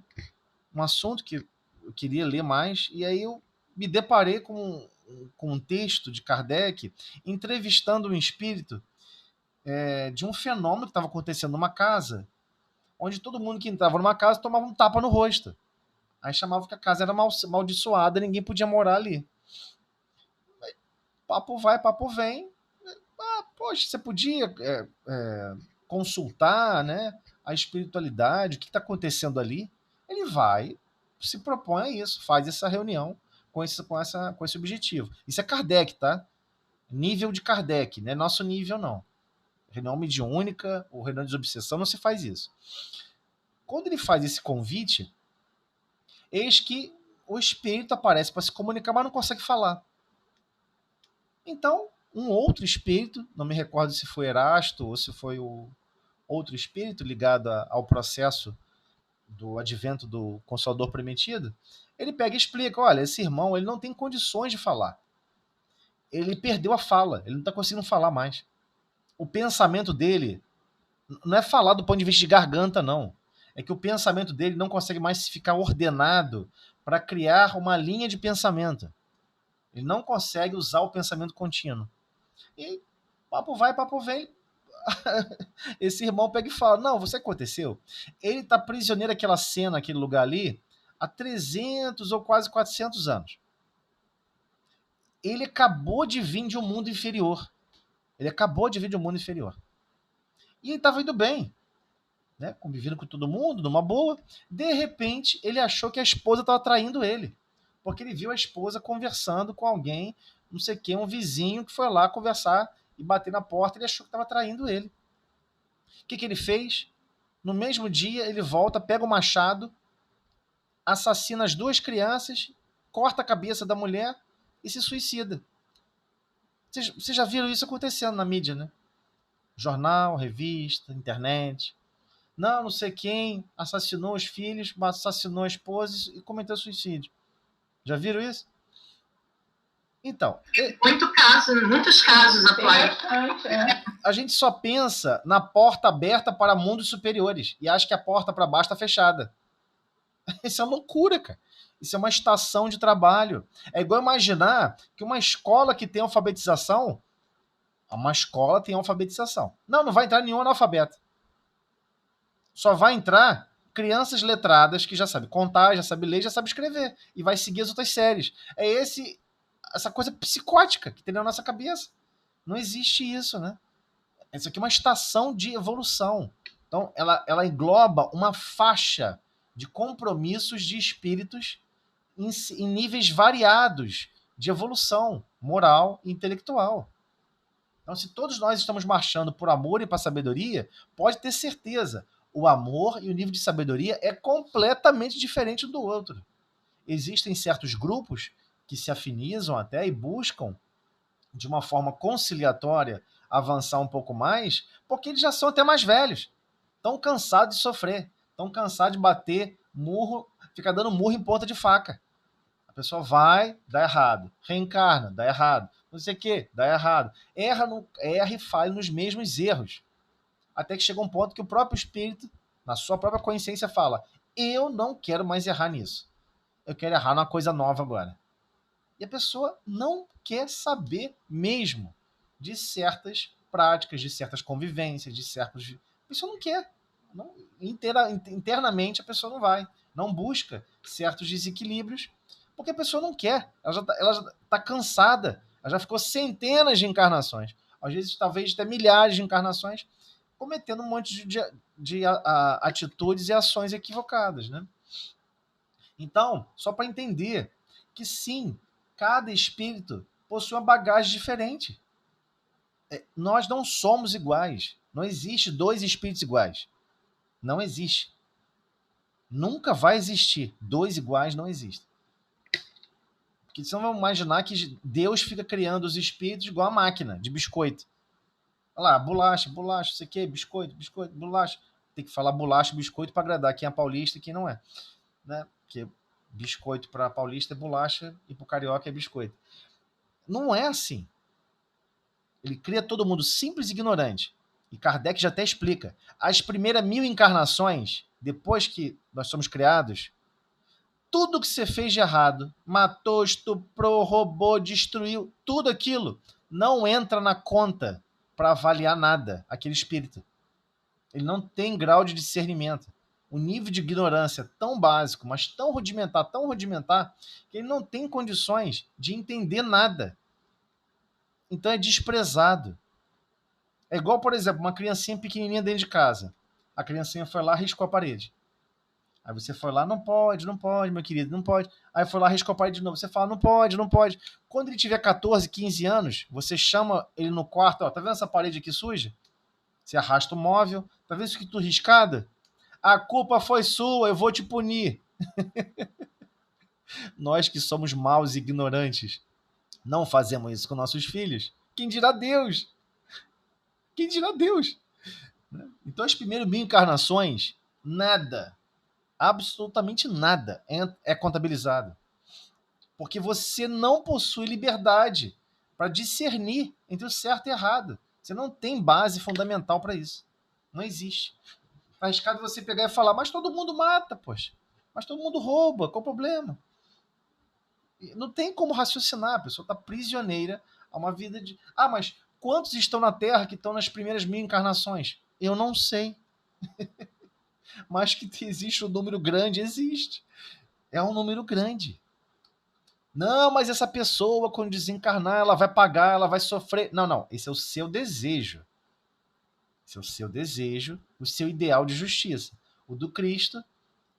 um assunto que eu queria ler mais, e aí eu me deparei com um texto de Kardec entrevistando um espírito de um fenômeno que estava acontecendo numa casa, onde todo mundo que entrava numa casa tomava um tapa no rosto. Aí chamavam que a casa era amaldiçoada, ninguém podia morar ali. Aí, papo vai, papo vem. Poxa, você podia consultar, né, a espiritualidade, o que está acontecendo ali? Ele vai, se propõe a isso, faz essa reunião com esse objetivo. Isso é Kardec, tá? Nível de Kardec, não é nosso nível, não. Reunião mediúnica ou reunião de desobsessão, não se faz isso. Quando ele faz esse convite, eis que o espírito aparece para se comunicar, mas não consegue falar. Então, um outro espírito, não me recordo se foi Erasto ou se foi o outro espírito ligado ao processo do advento do Consolador Prometido, ele pega e explica, olha, esse irmão ele não tem condições de falar. Ele perdeu a fala, ele não está conseguindo falar mais. O pensamento dele não é falar do ponto de vista de garganta, não. É que o pensamento dele não consegue mais ficar ordenado para criar uma linha de pensamento. Ele não consegue usar o pensamento contínuo. E papo vai, papo vem. Esse irmão pega e fala, não, você aconteceu? Ele está prisioneiro daquela cena, aquele lugar ali, há 300 ou quase 400 anos. Ele acabou de vir de um mundo inferior. E ele estava indo bem, né? Convivendo com todo mundo, numa boa. De repente, ele achou que a esposa estava traindo ele. Porque ele viu a esposa conversando com alguém, não sei o que, um vizinho que foi lá conversar e bater na porta, ele achou que estava traindo ele. O que ele fez? No mesmo dia, ele volta, pega o machado, assassina as 2 crianças, corta a cabeça da mulher e se suicida. Vocês já viram isso acontecendo na mídia, né? Jornal, revista, internet. Não sei quem assassinou os filhos, assassinou a esposa e cometeu suicídio. Já viram isso? Então, muitos casos atuais. A gente só pensa na porta aberta para mundos superiores e acha que a porta para baixo está fechada. Isso é loucura, cara. Isso é uma estação de trabalho. É igual imaginar que uma escola que tem alfabetização, Não vai entrar nenhum analfabeto. Só vai entrar crianças letradas que já sabem contar, já sabem ler, já sabem escrever. E vai seguir as outras séries. É essa coisa psicótica que tem na nossa cabeça. Não existe isso, né? Isso aqui é uma estação de evolução. Então, ela engloba uma faixa de compromissos de espíritos em níveis variados de evolução moral e intelectual. Então, se todos nós estamos marchando por amor e para sabedoria, pode ter certeza, o amor e o nível de sabedoria é completamente diferente um do outro. Existem certos grupos que se afinizam até e buscam, de uma forma conciliatória, avançar um pouco mais, porque eles já são até mais velhos. Estão cansados de sofrer, estão cansados de bater murro, ficar dando murro em ponta de faca. A pessoa vai, dá errado. Reencarna, dá errado. Não sei o que, dá errado. Erra e falha nos mesmos erros. Até que chega um ponto que o próprio espírito, na sua própria consciência, fala: eu não quero mais errar nisso. Eu quero errar numa coisa nova agora. E a pessoa não quer saber mesmo de certas práticas, de certas convivências, de certos... A pessoa não quer. Internamente a pessoa não vai. Não busca certos desequilíbrios, porque a pessoa não quer. Ela já tá cansada. Ela já ficou centenas de encarnações. Às vezes, talvez até milhares de encarnações, cometendo um monte de atitudes e ações equivocadas, né? Então, só para entender que sim, cada espírito possui uma bagagem diferente. Nós não somos iguais. Não existe dois espíritos iguais. Não existe. Nunca vai existir. Dois iguais não existem. Porque senão vamos imaginar que Deus fica criando os espíritos igual a máquina de biscoito. Olha lá, bolacha, isso aqui, biscoito, bolacha. Tem que falar bolacha, biscoito para agradar quem é paulista e quem não é. Né? Porque biscoito para paulista é bolacha e para carioca é biscoito. Não é assim. Ele cria todo mundo simples e ignorante. E Kardec já até explica. As primeiras 1000 encarnações, depois que nós somos criados, tudo que você fez de errado, matou, estuprou, roubou, destruiu, tudo aquilo não entra na conta para avaliar nada, aquele espírito. Ele não tem grau de discernimento. O nível de ignorância é tão básico, mas tão rudimentar, que ele não tem condições de entender nada. Então é desprezado. É igual, por exemplo, uma criancinha pequenininha dentro de casa. A criancinha foi lá, riscou a parede. Aí você foi lá, não pode, meu querido, não pode. Aí foi lá, riscou a parede de novo. Você fala, não pode. Quando ele tiver 14, 15 anos, você chama ele no quarto, ó, tá vendo essa parede aqui suja? Você arrasta o móvel, tá vendo isso aqui tudo riscado? A culpa foi sua, eu vou te punir. Nós que somos maus e ignorantes, não fazemos isso com nossos filhos. Quem dirá Deus? Então, as primeiras 1000 encarnações, nada, absolutamente nada é contabilizado. Porque você não possui liberdade para discernir entre o certo e o errado. Você não tem base fundamental para isso. Não existe. Tá arriscado você pegar e falar, mas todo mundo mata, poxa. Mas todo mundo rouba, qual o problema? Não tem como raciocinar, a pessoa está prisioneira a uma vida de... Ah, mas quantos estão na Terra que estão nas primeiras 1000 encarnações? Eu não sei. Mas que existe um número grande, existe. É um número grande. Não, mas essa pessoa, quando desencarnar, ela vai pagar, ela vai sofrer. Não. Esse é o seu desejo. Esse é o seu desejo, o seu ideal de justiça. O do Cristo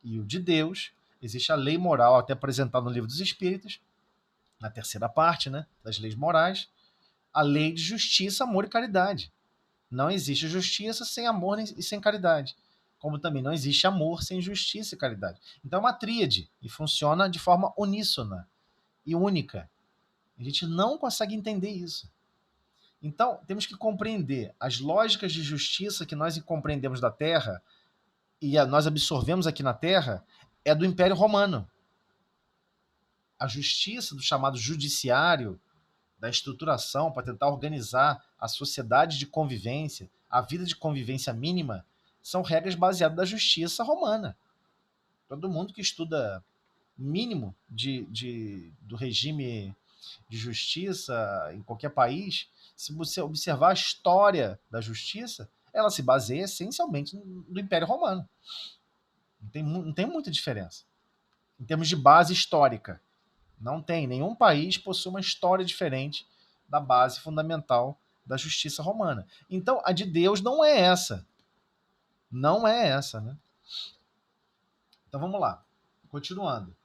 e o de Deus. Existe a lei moral, até apresentada no Livro dos Espíritos, na terceira parte, né, das leis morais. A lei de justiça, amor e caridade. Não existe justiça sem amor e sem caridade. Como também não existe amor sem justiça e caridade. Então é uma tríade e funciona de forma uníssona e única. A gente não consegue entender isso. Então, temos que compreender as lógicas de justiça que nós compreendemos da Terra e nós absorvemos aqui na Terra é do Império Romano. A justiça do chamado judiciário, da estruturação para tentar organizar a sociedade de convivência, a vida de convivência mínima, são regras baseadas na justiça romana. Todo mundo que estuda mínimo do regime de justiça em qualquer país, se você observar a história da justiça, ela se baseia essencialmente no Império Romano. Não tem muita diferença. Em termos de base histórica, não tem. Nenhum país possui uma história diferente da base fundamental da justiça romana. Então, a de Deus não é essa. Não é essa, né? Então, vamos lá. Continuando.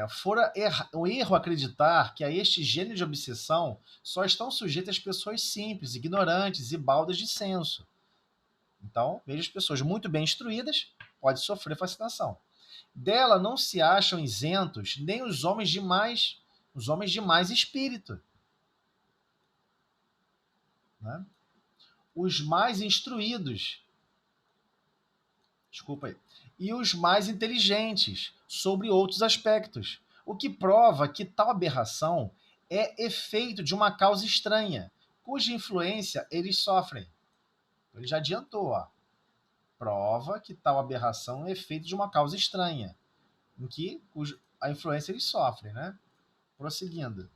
Fora o erro acreditar que a este gênero de obsessão só estão sujeitas pessoas simples, ignorantes e baldas de senso. Então, veja, as pessoas muito bem instruídas podem sofrer fascinação. Dela não se acham isentos nem os homens de mais espírito. Né? Os mais instruídos, desculpa aí, e os mais inteligentes sobre outros aspectos, o que prova que tal aberração é efeito de uma causa estranha, cuja influência eles sofrem. Ele já adiantou, ó. Prova que tal aberração é efeito de uma causa estranha, em que a influência eles sofrem, né? Prosseguindo.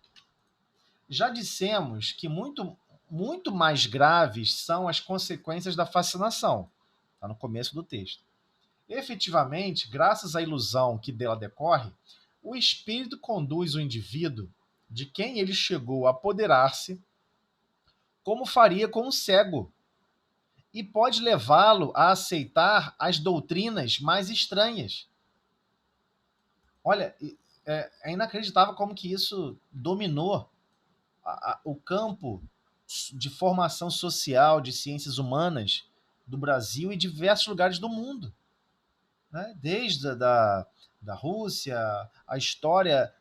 Já dissemos que muito mais graves são as consequências da fascinação. Está no começo do texto. Efetivamente, graças à ilusão que dela decorre, o espírito conduz o indivíduo de quem ele chegou a apoderar-se, como faria com um cego, e pode levá-lo a aceitar as doutrinas mais estranhas. Olha, é inacreditável como que isso dominou o campo de formação social, de ciências humanas do Brasil e diversos lugares do mundo. Né? Desde da Rússia, a história,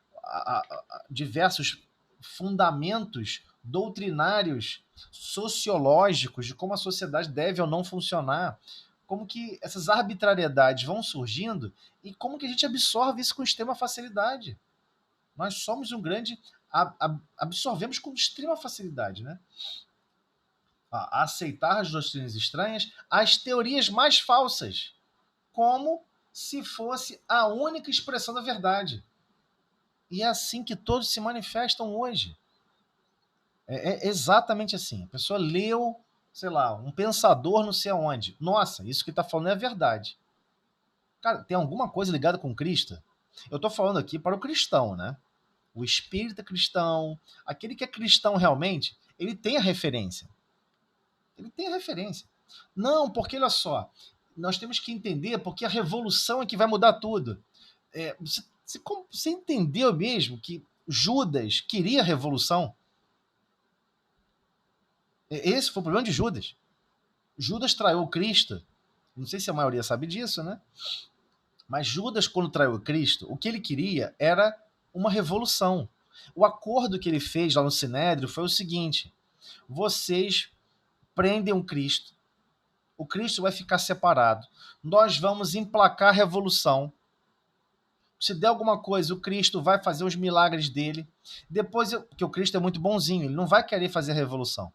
diversos fundamentos doutrinários, sociológicos, de como a sociedade deve ou não funcionar, como que essas arbitrariedades vão surgindo e como que a gente absorve isso com extrema facilidade. Nós somos um grande... absorvemos com extrema facilidade, né? A aceitar as doutrinas estranhas, as teorias mais falsas, como se fosse a única expressão da verdade. E é assim que todos se manifestam hoje. É exatamente assim. A pessoa leu, sei lá, um pensador não sei aonde. Nossa, isso que está falando é verdade. Cara, tem alguma coisa ligada com Cristo? Eu estou falando aqui para o cristão, né? O espírita cristão, aquele que é cristão realmente, ele tem a referência. Ele tem a referência. Não, porque olha só, nós temos que entender porque a revolução é que vai mudar tudo. Você entendeu mesmo que Judas queria a revolução? Esse foi o problema de Judas. Judas traiu Cristo. Não sei se a maioria sabe disso, né? Mas Judas, quando traiu Cristo, o que ele queria era uma revolução. O acordo que ele fez lá no Sinédrio foi o seguinte: vocês prendem o Cristo vai ficar separado. Nós vamos emplacar a revolução. Se der alguma coisa, o Cristo vai fazer os milagres dele. Depois, porque o Cristo é muito bonzinho, ele não vai querer fazer a revolução.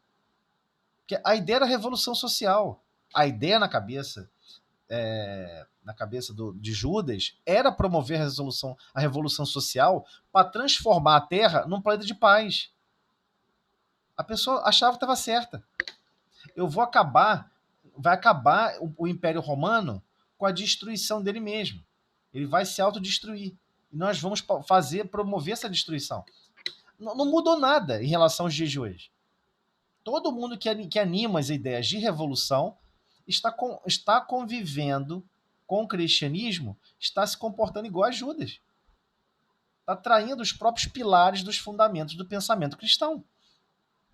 Porque a ideia era a revolução social. A ideia na cabeça de Judas era promover a revolução social para transformar a Terra num planeta de paz. A pessoa achava que estava certa. Vai acabar o Império Romano com a destruição dele mesmo. Ele vai se autodestruir. E nós vamos promover essa destruição. Não mudou nada em relação aos dias de hoje. Todo mundo que anima as ideias de revolução está convivendo com o cristianismo, está se comportando igual a Judas. Está traindo os próprios pilares dos fundamentos do pensamento cristão.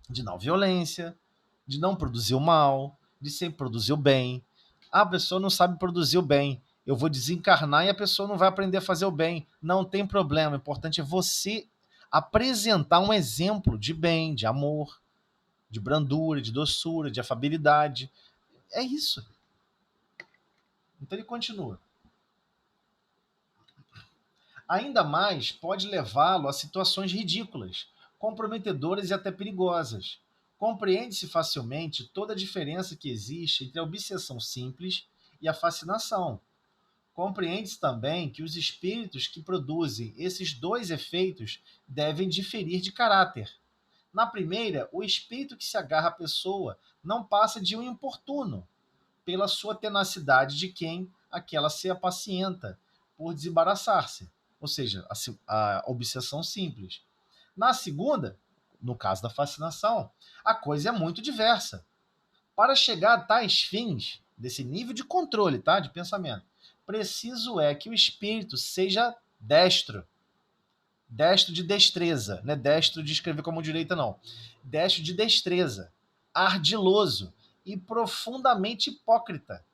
De não violência, de não produzir o mal, de sempre produzir o bem. A pessoa não sabe produzir o bem. Eu vou desencarnar e a pessoa não vai aprender a fazer o bem. Não tem problema. O importante é você apresentar um exemplo de bem, de amor, de brandura, de doçura, de afabilidade. É isso. Então ele continua. Ainda mais pode levá-lo a situações ridículas, comprometedoras e até perigosas. Compreende-se facilmente toda a diferença que existe entre a obsessão simples e a fascinação. Compreende-se também que os espíritos que produzem esses dois efeitos devem diferir de caráter. Na primeira, o espírito que se agarra à pessoa não passa de um importuno, pela sua tenacidade de quem aquela se apacienta por desembaraçar-se, ou seja, a obsessão simples. Na segunda, no caso da fascinação, a coisa é muito diversa. Para chegar a tais fins, desse nível de controle, tá, de pensamento, preciso é que o espírito seja destro. Destro de destreza, não é destro de escrever com a mão direita, não. Destro de destreza, ardiloso e profundamente hipócrita,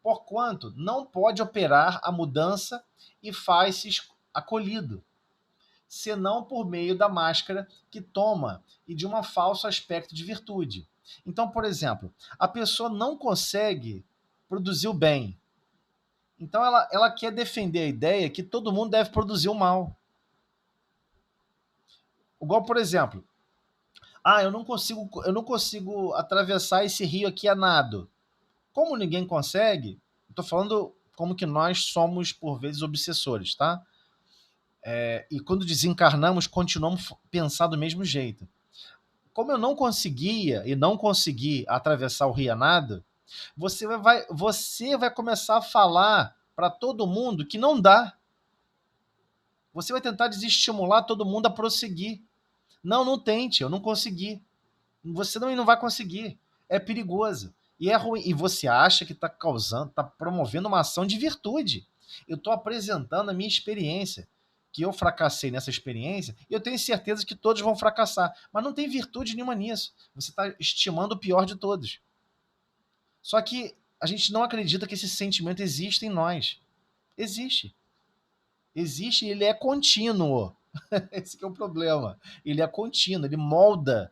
porquanto não pode operar a mudança e faz-se acolhido, senão por meio da máscara que toma e de um falso aspecto de virtude. Então, por exemplo, a pessoa não consegue produzir o bem. Então ela quer defender a ideia que todo mundo deve produzir o mal. Igual, por exemplo, eu não consigo atravessar esse rio aqui a nado. Como ninguém consegue, estou falando como que nós somos, por vezes, obsessores, tá? E quando desencarnamos, continuamos pensando do mesmo jeito. Como eu não conseguia e não consegui atravessar o rio a nado, você vai começar a falar para todo mundo que não dá. Você vai tentar desestimular todo mundo a prosseguir. Não tente, eu não consegui. Você não vai conseguir. É perigoso. E é ruim. E você acha que está promovendo uma ação de virtude. Eu estou apresentando a minha experiência. Que eu fracassei nessa experiência, e eu tenho certeza que todos vão fracassar. Mas não tem virtude nenhuma nisso. Você está estimando o pior de todos. Só que a gente não acredita que esse sentimento existe em nós. Existe. Existe e ele é contínuo. Esse que é o problema. Ele é contínuo, ele molda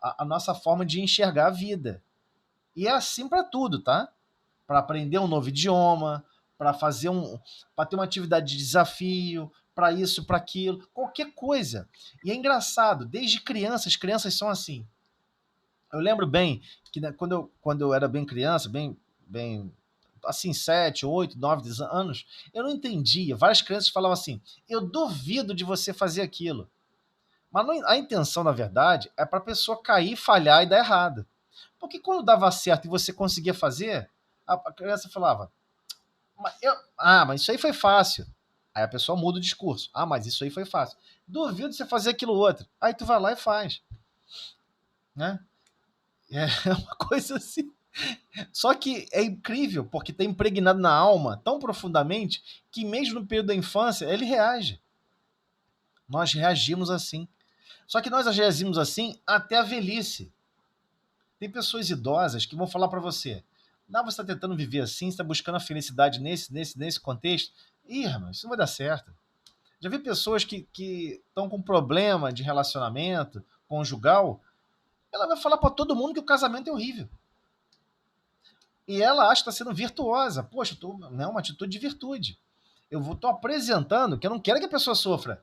a nossa forma de enxergar a vida. E é assim para tudo, tá? Para aprender um novo idioma, para ter uma atividade de desafio, para isso, para aquilo, qualquer coisa. E é engraçado, desde criança, as crianças são assim. Eu lembro bem que quando eu era bem criança, bem assim, 7, 8, 9, 10 anos, eu não entendia. Várias crianças falavam assim: eu duvido de você fazer aquilo. Mas a intenção, na verdade, é para a pessoa cair, falhar e dar errado. Porque quando dava certo e você conseguia fazer, a criança falava: mas isso aí foi fácil. Aí a pessoa muda o discurso. Mas isso aí foi fácil. Duvido de você fazer aquilo outro. Aí tu vai lá e faz. Né? É uma coisa assim. Só que é incrível, porque está impregnado na alma tão profundamente que mesmo no período da infância ele reage. Nós reagimos assim. Só que nós reagimos assim até a velhice. Tem pessoas idosas que vão falar para você: não, você está tentando viver assim, você está buscando a felicidade nesse contexto. Irmão, isso não vai dar certo. Já vi pessoas que estão com problema de relacionamento conjugal, ela vai falar para todo mundo que o casamento é horrível. E ela acha que está sendo virtuosa. Poxa, não é uma atitude de virtude. Eu estou apresentando que eu não quero que a pessoa sofra.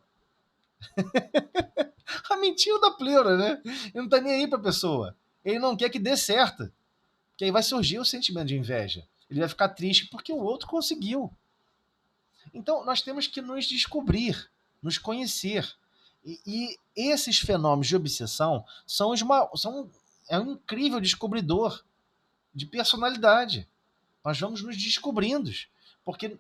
A mentira da pleura, né? Ele não está nem aí para a pessoa. Ele não quer que dê certo. Porque aí vai surgir o sentimento de inveja. Ele vai ficar triste porque o outro conseguiu. Então, nós temos que nos descobrir, nos conhecer. E esses fenômenos de obsessão é um incrível descobridor de personalidade. Nós vamos nos descobrindo, porque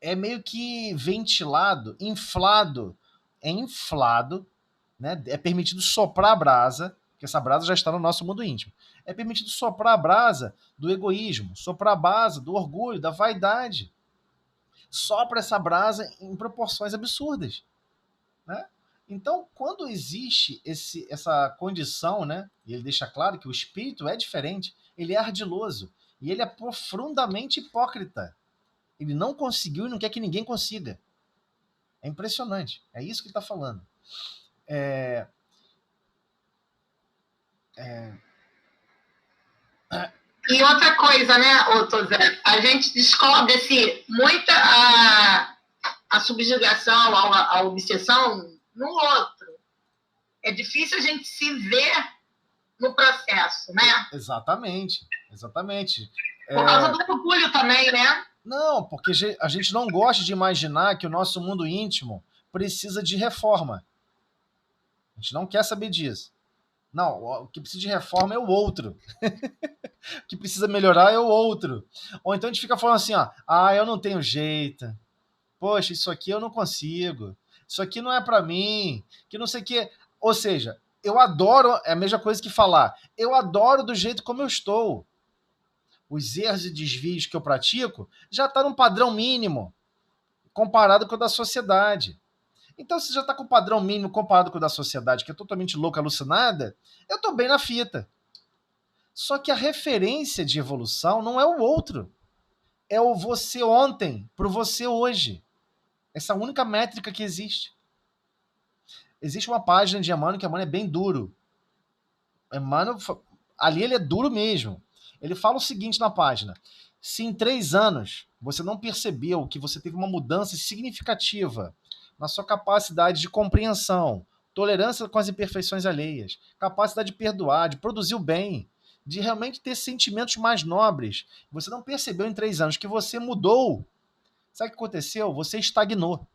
é meio que ventilado, inflado. É inflado, né? É permitido soprar a brasa, porque essa brasa já está no nosso mundo íntimo. É permitido soprar a brasa do egoísmo, soprar a brasa do orgulho, da vaidade. Sopra essa brasa em proporções absurdas. Né? Então, quando existe essa condição, né, e ele deixa claro que o espírito é diferente, ele é ardiloso e ele é profundamente hipócrita. Ele não conseguiu e não quer que ninguém consiga. É impressionante. É isso que ele está falando. E outra coisa, né, Tosé? A gente descobre muita a subjugação, a obsessão no outro. É difícil a gente se ver no processo, né? Exatamente. Por causa do orgulho também, né? Não, porque a gente não gosta de imaginar que o nosso mundo íntimo precisa de reforma. A gente não quer saber disso. Não, o que precisa de reforma é o outro. O que precisa melhorar é o outro. Ou então a gente fica falando assim, ó, eu não tenho jeito. Poxa, isso aqui eu não consigo. Isso aqui não é pra mim. Que não sei o quê. Ou seja, eu adoro, é a mesma coisa que falar, eu adoro do jeito como eu estou. Os erros e desvios que eu pratico já tá num padrão mínimo comparado com o da sociedade. Então, se já está com o padrão mínimo comparado com o da sociedade, que é totalmente louca, alucinada, eu estou bem na fita. Só que a referência de evolução não é o outro. É o você ontem pro você hoje. Essa é a única métrica que existe. Existe uma página de Emmanuel que Emmanuel é bem duro. Emmanuel, ali ele é duro mesmo. Ele fala o seguinte na página: se em 3 anos você não percebeu que você teve uma mudança significativa na sua capacidade de compreensão, tolerância com as imperfeições alheias, capacidade de perdoar, de produzir o bem, de realmente ter sentimentos mais nobres, você não percebeu em 3 anos que você mudou, sabe o que aconteceu? Você estagnou.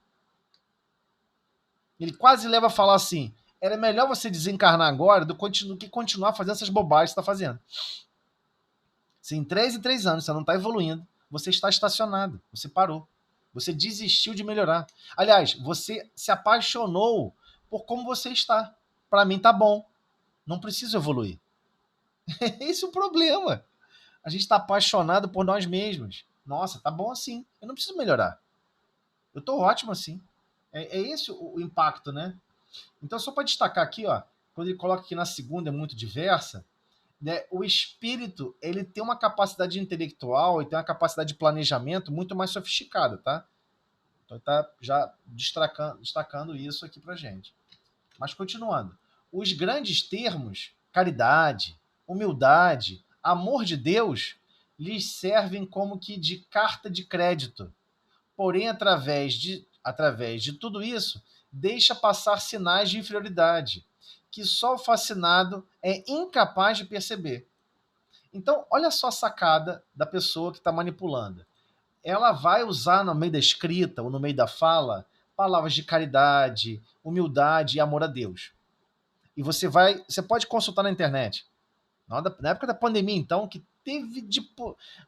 Ele quase leva a falar assim: era melhor você desencarnar agora do que continuar fazendo essas bobagens que você está fazendo. Se em 3 anos você não está evoluindo, você está estacionado, você parou. Você desistiu de melhorar. Aliás, você se apaixonou por como você está. Para mim tá bom. Não preciso evoluir. Esse é o problema. A gente está apaixonado por nós mesmos. Nossa, tá bom assim. Eu não preciso melhorar. Eu tô ótimo assim. É esse o impacto, né? Então, só para destacar aqui, ó, quando ele coloca aqui na segunda é muito diversa, né, o espírito ele tem uma capacidade intelectual e tem uma capacidade de planejamento muito mais sofisticada, tá? Então ele tá já destacando isso aqui pra gente. Mas continuando. Os grandes termos, caridade, humildade, amor de Deus, lhes servem como que de carta de crédito. Porém, através de tudo isso, deixa passar sinais de inferioridade, que só o fascinado é incapaz de perceber. Então, olha só a sacada da pessoa que está manipulando. Ela vai usar no meio da escrita ou no meio da fala palavras de caridade, humildade e amor a Deus. E você pode consultar na internet. Na época da pandemia, então, que teve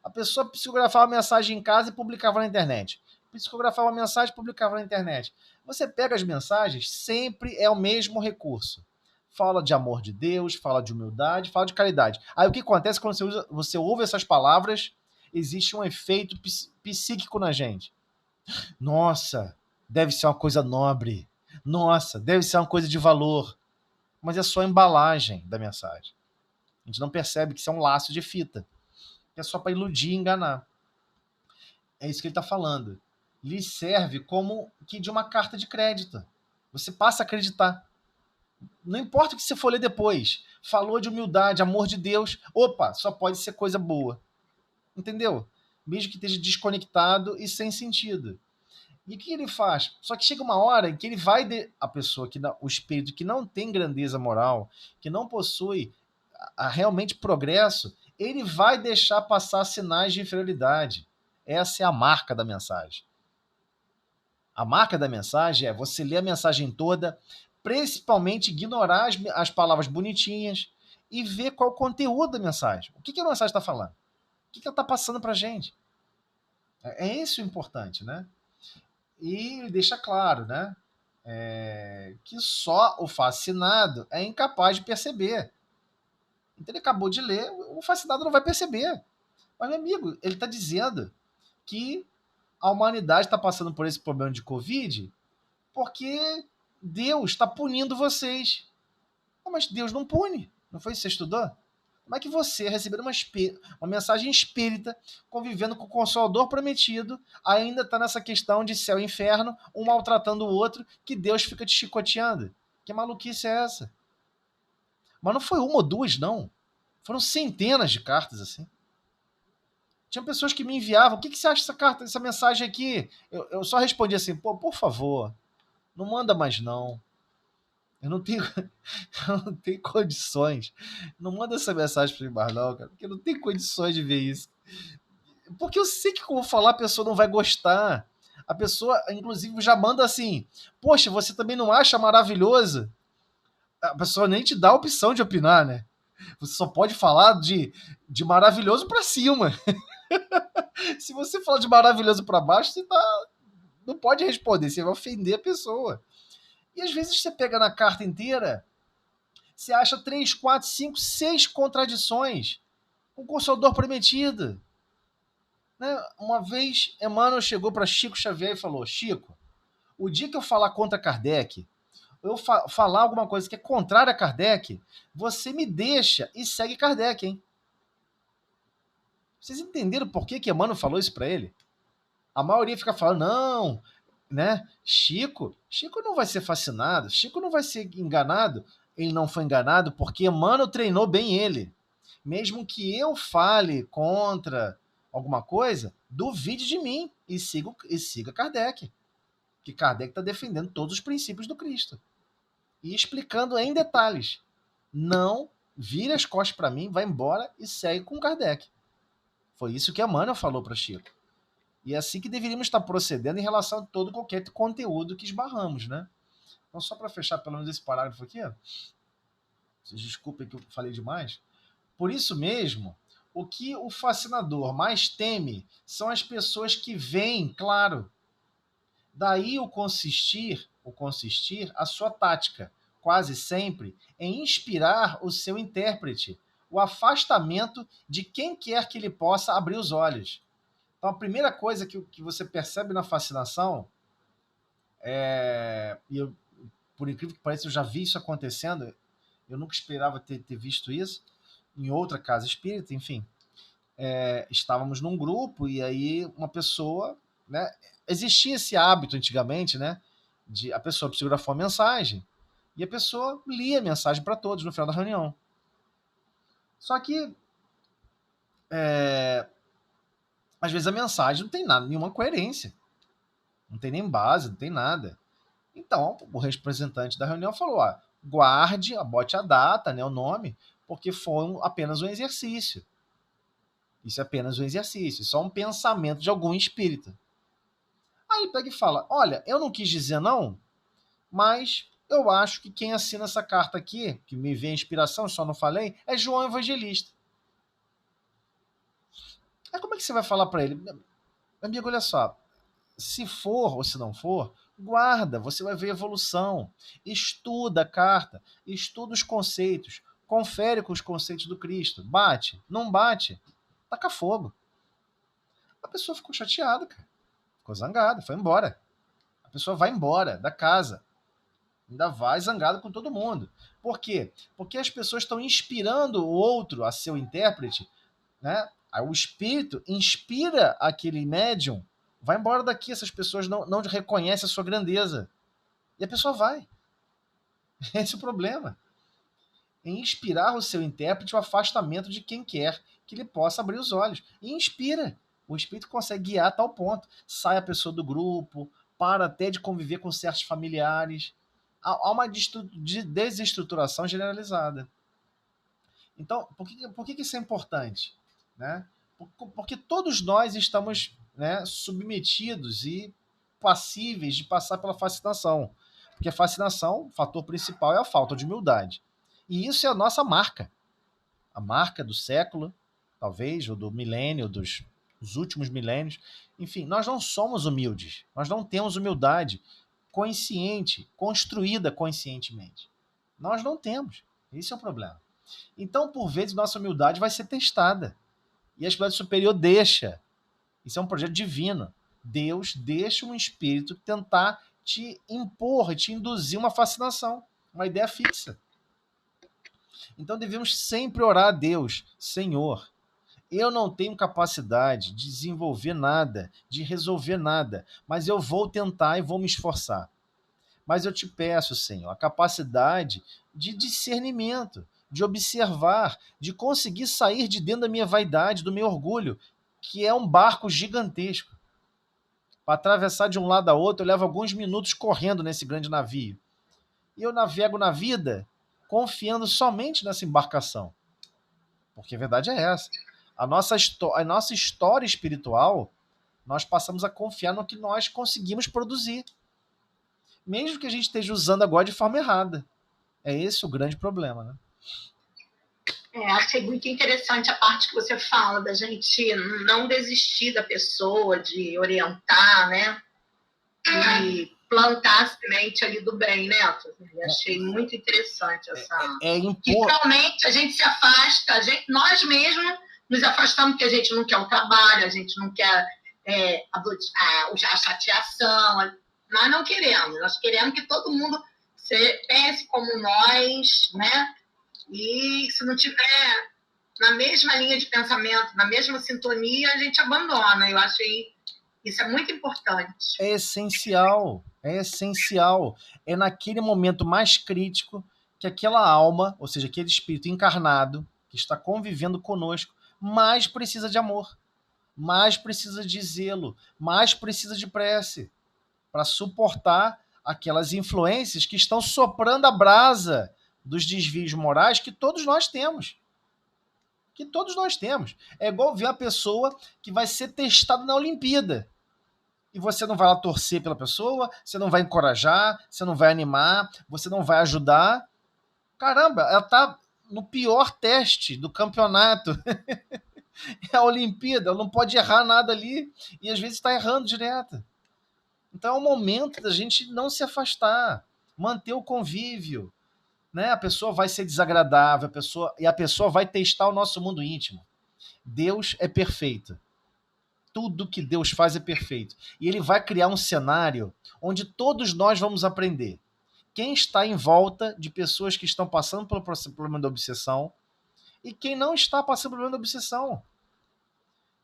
a pessoa psicografava a mensagem em casa e publicava na internet. Psicografava a mensagem e publicava na internet. Você pega as mensagens, sempre é o mesmo recurso. Fala de amor de Deus, fala de humildade, fala de caridade. Aí o que acontece quando você ouve essas palavras? Existe um efeito psíquico na gente. Nossa, deve ser uma coisa nobre. Nossa, deve ser uma coisa de valor. Mas é só a embalagem da mensagem. A gente não percebe que isso é um laço de fita. Que é só para iludir e enganar. É isso que ele está falando. Lhe serve como que de uma carta de crédito. Você passa a acreditar. Não importa o que você for ler depois. Falou de humildade, amor de Deus. Opa, só pode ser coisa boa. Entendeu? Mesmo que esteja desconectado e sem sentido. E o que ele faz? Só que chega uma hora em que ele vai. A pessoa, o espírito que não tem grandeza moral, que não possui realmente progresso, ele vai deixar passar sinais de inferioridade. Essa é a marca da mensagem. A marca da mensagem é você ler a mensagem toda, principalmente ignorar as palavras bonitinhas e ver qual é o conteúdo da mensagem. O que a mensagem está falando? O que ela está passando para a gente? É isso o importante, né? E deixa claro, né? Que só o fascinado é incapaz de perceber. Então ele acabou de ler, o fascinado não vai perceber. Mas, meu amigo, ele está dizendo que a humanidade está passando por esse problema de Covid porque Deus está punindo vocês. Mas Deus não pune. Não foi isso que você estudou? Como é que você, recebendo uma mensagem espírita, convivendo com o Consolador prometido, ainda está nessa questão de céu e inferno, um maltratando o outro, que Deus fica te chicoteando? Que maluquice é essa? Mas não foi uma ou duas, não. Foram centenas de cartas assim. Tinha pessoas que me enviavam: o que você acha dessa carta, dessa mensagem aqui? Eu só respondi assim: pô, por favor, não manda mais não. Eu não tenho, eu não tenho condições. Não manda essa mensagem para mim mais não, cara, porque eu não tenho condições de ver isso. Porque eu sei que, como eu falar, a pessoa não vai gostar. A pessoa, inclusive, já manda assim: poxa, você também não acha maravilhoso? A pessoa nem te dá a opção de opinar, né? Você só pode falar de maravilhoso pra cima. Se você falar de maravilhoso pra baixo, você não pode responder, você vai ofender a pessoa. E às vezes você pega na carta inteira, você acha 3, 4, 5, 6 contradições. Um Consolador prometido. Né? Uma vez, Emmanuel chegou para Chico Xavier e falou: Chico, o dia que eu falar contra Kardec, eu falar alguma coisa que é contrária a Kardec, você me deixa e segue Kardec, hein? Vocês entenderam por que Emmanuel falou isso para ele? A maioria fica falando, não, né? Chico não vai ser fascinado, Chico não vai ser enganado. Ele não foi enganado porque Emmanuel treinou bem ele. Mesmo que eu fale contra alguma coisa, duvide de mim e siga Kardec. Que Kardec está defendendo todos os princípios do Cristo. E explicando em detalhes. Não vire as costas para mim, vai embora e segue com Kardec. Foi isso que Emmanuel falou para Chico. E é assim que deveríamos estar procedendo em relação a todo qualquer conteúdo que esbarramos, né? Então, só para fechar pelo menos esse parágrafo aqui, vocês desculpem que eu falei demais. Por isso mesmo, o que o fascinador mais teme são as pessoas que veem claro. Daí o consistir, a sua tática, quase sempre, em inspirar o seu intérprete, o afastamento de quem quer que lhe possa abrir os olhos. Então, a primeira coisa que você percebe na fascinação, e eu, por incrível que pareça, eu já vi isso acontecendo, eu nunca esperava ter visto isso, em outra casa espírita, enfim. Estávamos num grupo e aí uma pessoa, né, existia esse hábito antigamente, né, de a pessoa psicografar uma mensagem e a pessoa lia a mensagem para todos no final da reunião. Só que às vezes a mensagem não tem nenhuma coerência, não tem nem base, não tem nada. Então o representante da reunião falou: guarde, bote a data, né, o nome, porque foi apenas um exercício. Isso é apenas um exercício, só um pensamento de algum espírito. Aí ele pega e fala: olha, eu não quis dizer não, mas eu acho que quem assina essa carta aqui, que me vê a inspiração, só não falei, é João Evangelista. Aí como é que você vai falar para ele? Amigo, olha só, se for ou se não for, guarda, você vai ver evolução. Estuda a carta, estuda os conceitos, confere com os conceitos do Cristo. Bate, não bate, taca fogo. A pessoa ficou chateada, cara. Ficou zangada, foi embora. A pessoa vai embora da casa. Ainda vai zangada com todo mundo. Por quê? Porque as pessoas estão inspirando o outro a ser o intérprete, né? Aí o espírito inspira aquele médium, vai embora daqui, essas pessoas não reconhecem a sua grandeza. E a pessoa vai. Esse é o problema. Em inspirar o seu intérprete o afastamento de quem quer que ele possa abrir os olhos. E inspira. O espírito consegue guiar a tal ponto. Sai a pessoa do grupo, para até de conviver com certos familiares. Há uma desestruturação generalizada. Então, por que isso é importante? Né? Porque todos nós estamos, né, submetidos e passíveis de passar pela fascinação. Porque a fascinação, o fator principal é a falta de humildade. E isso é a nossa marca. A marca do século, talvez, ou do milênio, dos últimos milênios. Enfim, nós não somos humildes. Nós não temos humildade consciente, construída conscientemente. Nós não temos. Esse é o problema. Então, por vezes, nossa humildade vai ser testada. E a espiritualidade superior deixa. Isso é um projeto divino. Deus deixa um espírito tentar te impor, te induzir uma fascinação, uma ideia fixa. Então devemos sempre orar a Deus: Senhor, eu não tenho capacidade de desenvolver nada, de resolver nada, mas eu vou tentar e vou me esforçar. Mas eu te peço, Senhor, a capacidade de discernimento, de observar, de conseguir sair de dentro da minha vaidade, do meu orgulho, que é um barco gigantesco. Para atravessar de um lado a outro, eu levo alguns minutos correndo nesse grande navio. E eu navego na vida confiando somente nessa embarcação. Porque a verdade é essa. a nossa história espiritual, nós passamos a confiar no que nós conseguimos produzir. Mesmo que a gente esteja usando agora de forma errada. É esse o grande problema, né? Achei muito interessante a parte que você fala da gente não desistir da pessoa, de orientar, né? E plantar a semente ali do bem, né? Achei muito interessante essa... Que realmente a gente se afasta, nós mesmos nos afastamos porque a gente não quer o trabalho, a gente não quer a chateação. Nós não queremos, nós queremos que todo mundo pense como nós, né? E se não tiver na mesma linha de pensamento, na mesma sintonia, a gente abandona. Eu achei isso é muito importante. É essencial, é essencial. É naquele momento mais crítico que aquela alma, ou seja, aquele espírito encarnado que está convivendo conosco, mais precisa de amor, mais precisa de zelo, mais precisa de prece para suportar aquelas influências que estão soprando a brasa dos desvios morais que todos nós temos. Que todos nós temos. É igual ver a pessoa que vai ser testada na Olimpíada. E você não vai lá torcer pela pessoa, você não vai encorajar, você não vai animar, você não vai ajudar. Caramba, ela tá no pior teste do campeonato. É a Olimpíada, ela não pode errar nada ali. E às vezes está errando direto. Então é o momento da gente não se afastar, manter o convívio. Né? A pessoa vai ser desagradável, a pessoa vai testar o nosso mundo íntimo. Deus é perfeito. Tudo que Deus faz é perfeito. E ele vai criar um cenário onde todos nós vamos aprender. Quem está em volta de pessoas que estão passando pelo problema da obsessão e quem não está passando pelo problema da obsessão.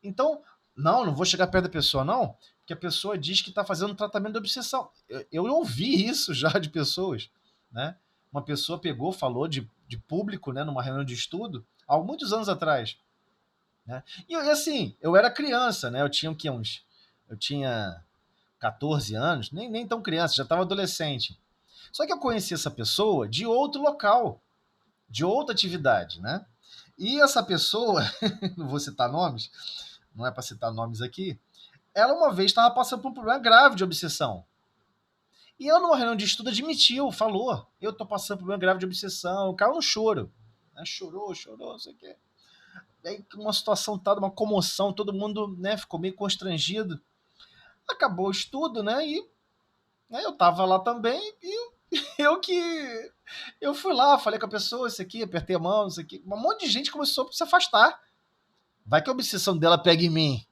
Então, não vou chegar perto da pessoa, não, porque a pessoa diz que está fazendo um tratamento de obsessão. Eu ouvi isso já de pessoas, né? Uma pessoa pegou, falou de público, né, numa reunião de estudo, há muitos anos atrás. Né? E assim, eu era criança, né? Eu tinha 14 anos, nem tão criança, já estava adolescente. Só que eu conheci essa pessoa de outro local, de outra atividade, né? E essa pessoa, não vou citar nomes, não é para citar nomes aqui, ela uma vez estava passando por um problema grave de obsessão. E ela, numa reunião de estudo, admitiu, falou, eu tô passando por um problema grave de obsessão, caiu no choro. Né? Chorou, não sei o quê. Aí uma situação tal, uma comoção, todo mundo, né, ficou meio constrangido. Acabou o estudo, né, e né, eu tava lá também, e eu fui lá, falei com a pessoa, isso aqui, apertei a mão, isso aqui. Um monte de gente começou a se afastar. Vai que a obsessão dela pega em mim.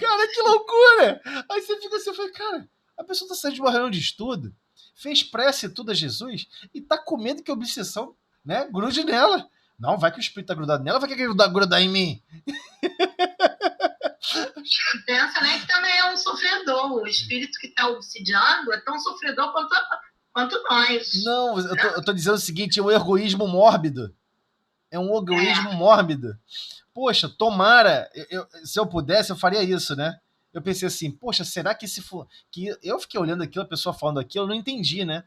Cara, que loucura! Aí você fica assim, eu falei, cara, a pessoa tá saindo de uma reunião de estudo, fez prece tudo a Jesus e tá com medo que a obsessão, né, grude nela. Não, vai que o espírito tá grudado nela, vai que grudar em mim. Pensa, né, que também é um sofredor. O espírito que tá obsidiando é tão sofredor quanto nós. Não, eu tô dizendo o seguinte, é um egoísmo mórbido. É um egoísmo mórbido. Poxa, tomara, se eu pudesse, eu faria isso, né? Eu pensei assim, poxa, será que se for... que eu fiquei olhando aquilo, a pessoa falando aquilo, eu não entendi, né?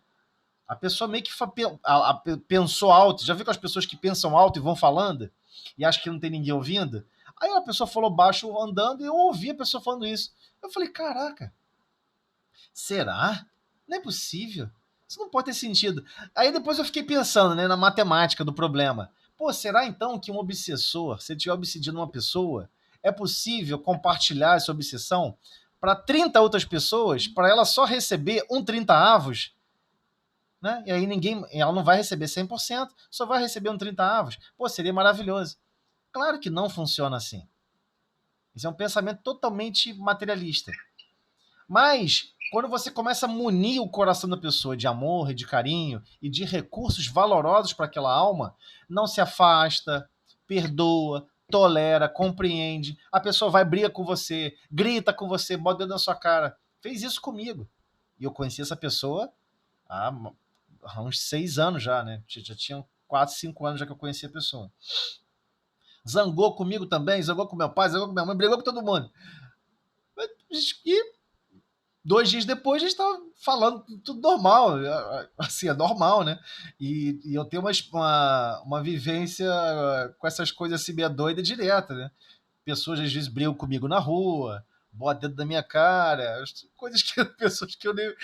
A pessoa meio que pensou alto. Já viu com as pessoas que pensam alto e vão falando? E acham que não tem ninguém ouvindo? Aí a pessoa falou baixo andando e eu ouvi a pessoa falando isso. Eu falei, caraca, será? Não é possível. Isso não pode ter sentido. Aí depois eu fiquei pensando, né, na matemática do problema. Pô, será então que um obsessor, se ele estiver obsedindo uma pessoa, é possível compartilhar essa obsessão para 30 outras pessoas, para ela só receber 30 avos? Né? E aí ela não vai receber 100%, só vai receber 30 avos. Pô, seria maravilhoso. Claro que não funciona assim. Isso é um pensamento totalmente materialista. Mas, quando você começa a munir o coração da pessoa de amor e de carinho e de recursos valorosos para aquela alma, não se afasta, perdoa, tolera, compreende. A pessoa vai, briga com você, grita com você, bota o dedo na sua cara. Fez isso comigo. E eu conheci essa pessoa há uns 6 anos já, né? Já tinham 4, 5 anos já que eu conheci a pessoa. Zangou comigo também, zangou com meu pai, zangou com minha mãe, brigou com todo mundo. E 2 dias depois, a gente estava falando tudo normal, assim, é normal, né? E eu tenho uma vivência com essas coisas assim, meio doida direta, né? Pessoas às vezes brigam comigo na rua, bota dedo na minha cara, coisas que pessoas que eu nem.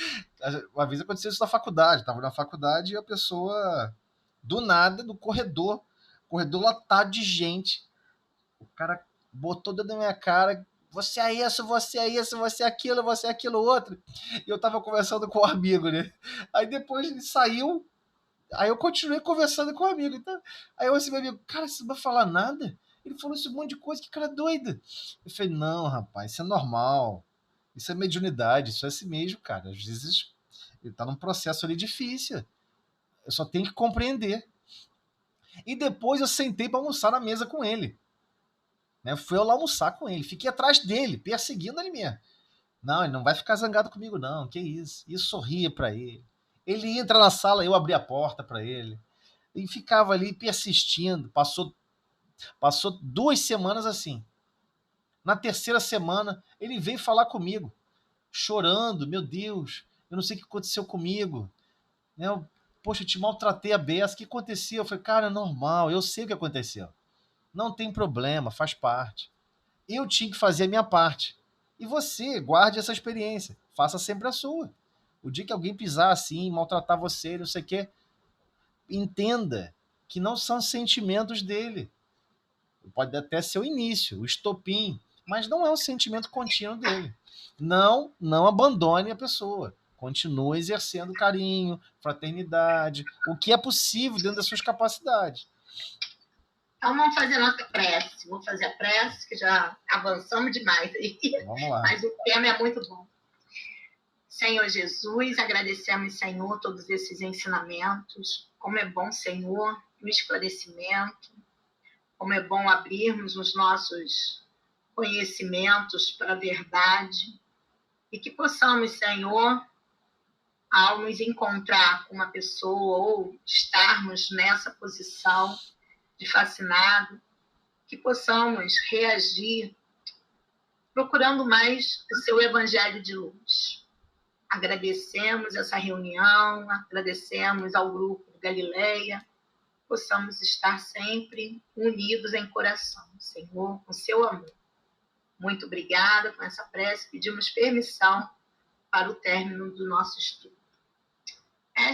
Uma vez aconteceu isso na faculdade, estava na faculdade e a pessoa, do nada, no corredor lotado de gente, o cara botou dedo na minha cara, você é isso, você é isso, você é aquilo outro. E eu tava conversando com um amigo, né? Aí depois ele saiu, aí eu continuei conversando com o amigo. Então, aí eu assim, meu amigo, cara, você não vai falar nada? Ele falou esse monte de coisa, que cara doido. Eu falei, não, rapaz, isso é normal. Isso é mediunidade, isso é assim mesmo, cara. Às vezes ele tá num processo ali difícil. Eu só tenho que compreender. E depois eu sentei para almoçar na mesa com ele. Né? Fui eu lá almoçar com ele. Fiquei atrás dele, perseguindo ele mesmo. Não, ele não vai ficar zangado comigo, não. Que isso? E sorria para ele. Ele entra na sala, eu abri a porta para ele. E ficava ali persistindo. Passou 2 semanas assim. Na terceira semana, ele veio falar comigo, chorando. Meu Deus, eu não sei o que aconteceu comigo. Né? Poxa, eu te maltratei a beça. O que aconteceu? Eu falei, cara, é normal. Eu sei o que aconteceu. Não tem problema, faz parte. Eu tinha que fazer a minha parte. E você, guarde essa experiência. Faça sempre a sua. O dia que alguém pisar assim, maltratar você, não sei o quê, entenda que não são sentimentos dele. Pode até ser o início, o estopim, mas não é um sentimento contínuo dele. Não abandone a pessoa. Continue exercendo carinho, fraternidade, o que é possível dentro das suas capacidades. Então vamos fazer a nossa prece. Vou fazer a prece, que já avançamos demais aí. Vamos lá. Mas o tema é muito bom. Senhor Jesus, agradecemos, Senhor, todos esses ensinamentos. Como é bom, Senhor, o esclarecimento. Como é bom abrirmos os nossos conhecimentos para a verdade. E que possamos, Senhor, ao nos encontrar com uma pessoa ou estarmos nessa posição de fascinado, que possamos reagir procurando mais o seu evangelho de luz. Agradecemos essa reunião, agradecemos ao grupo de Galileia, possamos estar sempre unidos em coração, Senhor, com seu amor. Muito obrigada com essa prece, pedimos permissão para o término do nosso estudo.